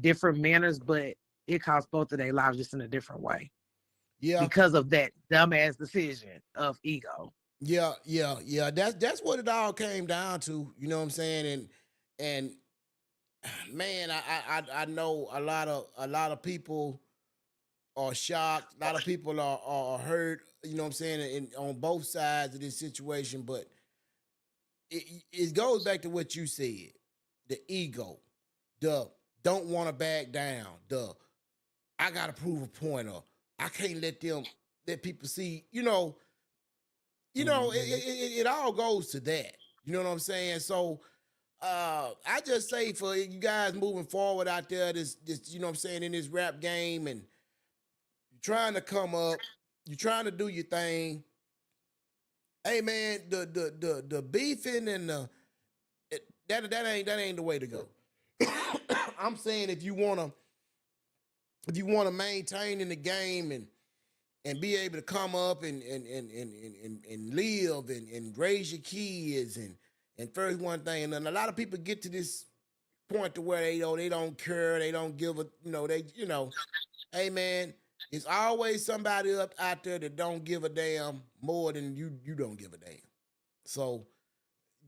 [SPEAKER 3] different manners, but it cost both of their lives just in a different way
[SPEAKER 1] Yeah.
[SPEAKER 3] because of that dumbass decision of ego.
[SPEAKER 1] Yeah. Yeah. Yeah. That's what it all came down to. You know what I'm saying? And man, I know a lot of people are shocked. A lot of people are hurt. You know what I'm saying? On both sides of this situation, but it goes back to what you said: the ego, the don't want to back down, the I gotta prove a point, or I can't let people see.
[SPEAKER 3] Mm-hmm.
[SPEAKER 1] It all goes to that. You know what I'm saying? So I just say for you guys moving forward out there, this you know what I'm saying, in this rap game, and you're trying to come up, you're trying to do your thing. Hey man, the beefing and that ain't the way to go. I'm saying if you wanna maintain in the game and be able to come up and live and raise your kids and first one thing, and then a lot of people get to this point to where they don't care, they don't give a hey man, it's always somebody up out there that don't give a damn more than you don't give a damn. So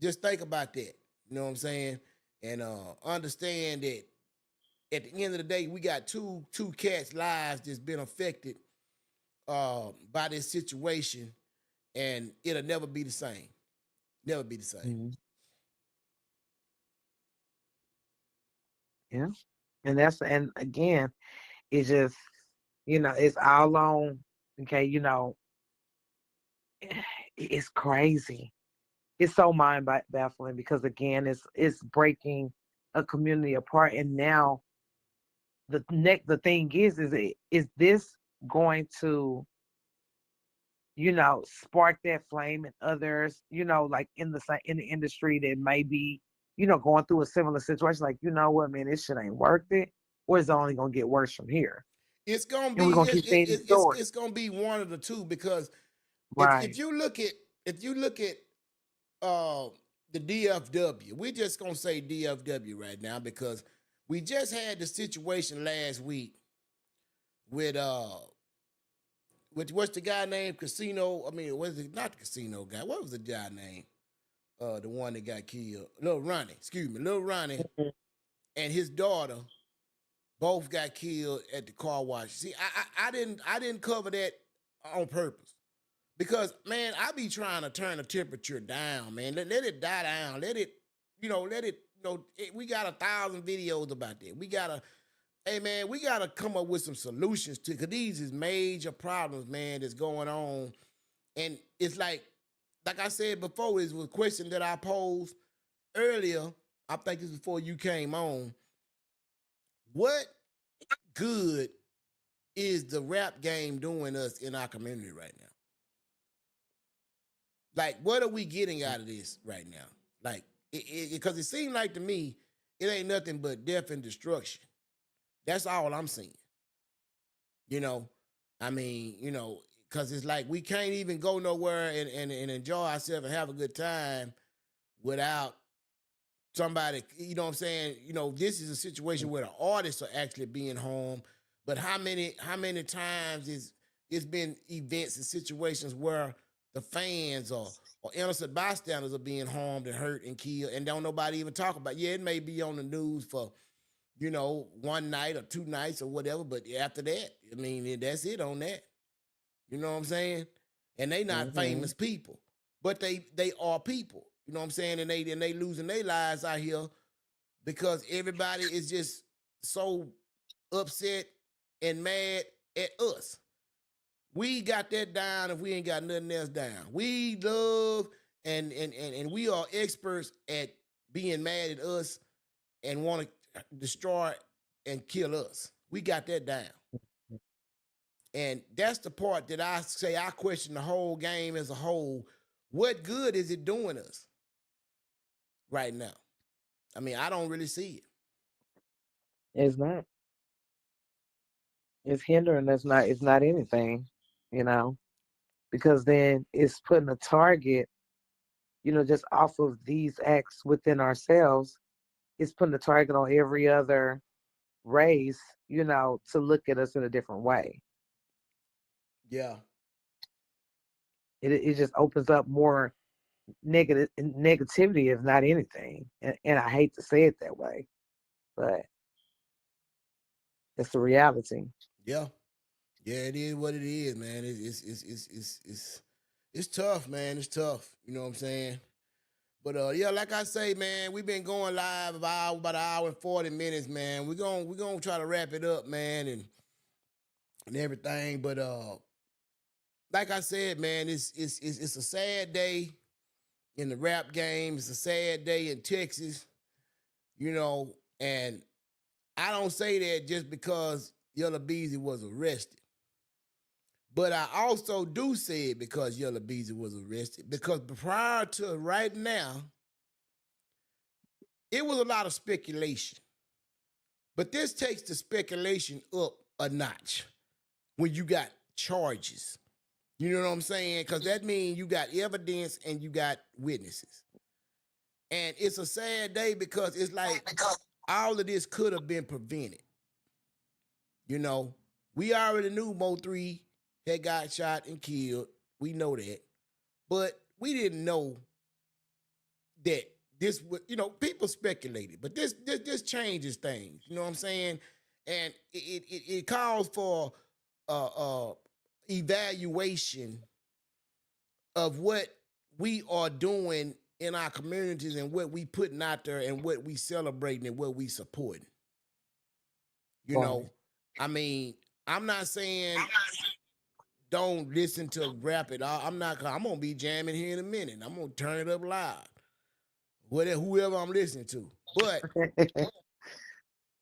[SPEAKER 1] just think about that. You know what I'm saying? and understand that at the end of the day, we got two cats' lives that's been affected by this situation, and it'll never be the same. Never be the same.
[SPEAKER 3] Mhm. Yeah. And again, it's just, it's all on, okay, it's crazy. It's so baffling because again, it's breaking a community apart. And now the thing is this going to, spark that flame in others, like in the industry that may be, going through a similar situation, like, you know what, man, this shit ain't worth it, or it's only gonna get worse from here.
[SPEAKER 1] It's gonna
[SPEAKER 3] And we're
[SPEAKER 1] be
[SPEAKER 3] gonna keep seeing these stories.
[SPEAKER 1] it's gonna be one of the two because if
[SPEAKER 3] Right.
[SPEAKER 1] you look at uh the DFW, we're just gonna say DFW right now because we just had the situation last week with what's the guy named Casino? I mean, was it not the casino guy? What was the guy name? The one that got killed, Lil Ronnie. Excuse me, Lil Ronnie
[SPEAKER 3] Mhm.
[SPEAKER 1] and his daughter both got killed at the car wash. See, I didn't cover that on purpose because man, I be trying to turn the temperature down, man. Let it die down. Let it, let it. We got 1,000 videos about that. We gotta, hey man, we gotta come up with some solutions to because these is major problems, man, that's going on, and it's like I said before, is a question that I posed earlier. I think it's before you came on. What good is the rap game doing us in our community right now? Like, what are we getting out of this right now? Like, because it seems like to me, it ain't nothing but death and destruction. That's all I'm seeing. You know, I mean, because it's like we can't even go nowhere and enjoy ourselves and have a good time without somebody, what I'm saying? This is a situation where the artists are actually being harmed. But how many times it's been events and situations where the fans or innocent bystanders are being harmed and hurt and killed and don't nobody even talk about. Yeah, it may be on the news for, one night or 2 nights or whatever, but after that, I mean, that's it on that. You know what I'm saying? And they not
[SPEAKER 3] Mhm.
[SPEAKER 1] famous people, but they are people. You know what I'm saying? And they losing their lives out here because everybody is just so upset and mad at us. We got that down if we ain't got nothing else down. We love and we are experts at being mad at us and want to destroy and kill us. We got that down. And that's the part that I say I question the whole game as a whole. What good is it doing us right now? I mean, I don't really see it.
[SPEAKER 3] It's not. It's hindering us. Not. It's not anything. You know, because then it's putting a target. Just off of these acts within ourselves. It's putting a target on every other race. To look at us in a different way.
[SPEAKER 1] Yeah.
[SPEAKER 3] It just opens up more negativity, if not anything. And I hate to say it that way, but it's the reality.
[SPEAKER 1] Yeah. Yeah, it is what it is, man. It's tough, man. It's tough. You know what I'm saying? But yeah, like I say, man, we've been going live about an hour and 40 minutes, man. We're gonna try to wrap it up, man, and everything. But like I said, man, it's a sad day in the rap game. It's a sad day in Texas, and I don't say that just because Yella Beezy was arrested. But I also do say it because Yella Beezy was arrested. Because prior to right now, it was a lot of speculation. But this takes the speculation up a notch when you got charges. You know what I'm saying? Because that means you got evidence and you got witnesses. And it's a sad day because it's like all of this could have been prevented. You know, we already knew Mo3 had got shot and killed. We know that. But we didn't know that this would, people speculated, but this changes things. You know what I'm saying? And it calls for evaluation of what we are doing in our communities and what we putting out there and what we celebrating and what we supporting. You
[SPEAKER 3] Right.
[SPEAKER 1] know, I mean, I'm not saying don't listen to rap at all. I'm gonna be jamming here in a minute. I'm gonna turn it up loud. Whatever whoever I'm listening to. But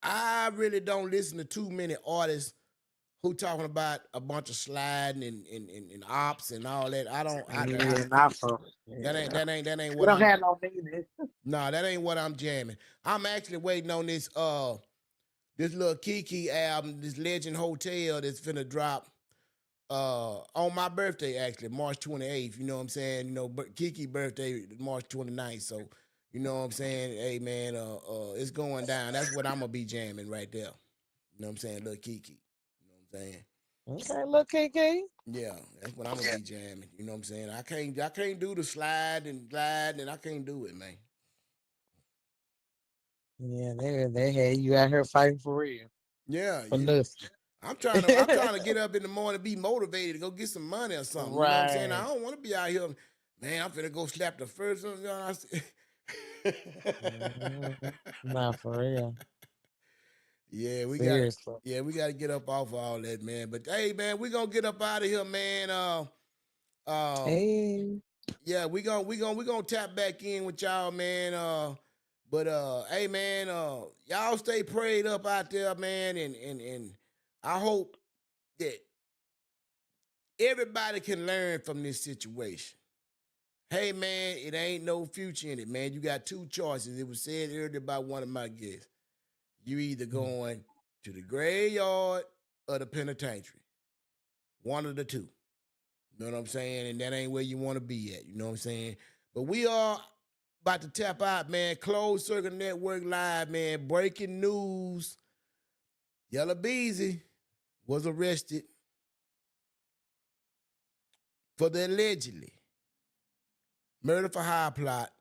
[SPEAKER 1] I really don't listen to too many artists who talking about a bunch of sliding and ops and all that. I don't
[SPEAKER 3] Yeah, not for yeah.
[SPEAKER 1] that ain't
[SPEAKER 3] We
[SPEAKER 1] what
[SPEAKER 3] don't
[SPEAKER 1] I'm
[SPEAKER 3] have no meaning.
[SPEAKER 1] nah, that ain't what I'm jamming. I'm actually waiting on this little Kiki album, this Legend Hotel that's finna drop on my birthday, actually, March 28th. You know what I'm saying? Kiki birthday March 29th. So, you know what I'm saying? Hey man, it's going down. That's what I'm gonna be jamming right there. You know what I'm saying? Little Kiki. You know what I'm saying?
[SPEAKER 3] Okay, look, KK.
[SPEAKER 1] Yeah, that's what I'm gonna be jamming. You know what I'm saying? I can't do the slide and glide and I can't do it, man.
[SPEAKER 3] Yeah, they had you out here fighting for real.
[SPEAKER 1] Yeah,
[SPEAKER 3] For
[SPEAKER 1] yeah.
[SPEAKER 3] nothing.
[SPEAKER 1] I'm trying to get up in the morning, be motivated to go get some money or something. You know what I'm saying? I
[SPEAKER 3] Right.
[SPEAKER 1] don't want to be out here, man. I'm finna go slap the first one.
[SPEAKER 3] Mhm. Not for real.
[SPEAKER 1] Yeah, we got
[SPEAKER 3] Seriously.
[SPEAKER 1] yeah, we got to get up off of all that, man. But hey, man, we gonna get up out of here, man. Uh,
[SPEAKER 3] Hey.
[SPEAKER 1] yeah, we gonna tap back in with y'all, man. But hey, man, y'all stay prayed up out there, man, and I hope that everybody can learn from this situation. Hey, man, it ain't no future in it, man. You got two choices. It was said earlier by one of my guests. You either going to the graveyard or the penitentiary. One of the two. You know what I'm saying? And that ain't where you want to be at. You know what I'm saying? But we are about to tap out, man. Closed Circle Network Live, man. Breaking news. Yella Beezy was arrested for the allegedly murder for hire plot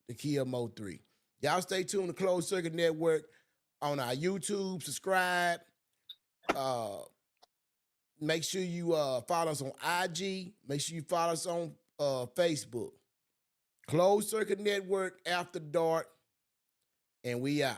[SPEAKER 1] to kill Mo3. Y'all stay tuned to Closed Circuit Network on our YouTube. Subscribe. Uh, Make sure you follow us on IG. Make sure you follow us on Facebook. Closed Circuit Network After Dark. And we out.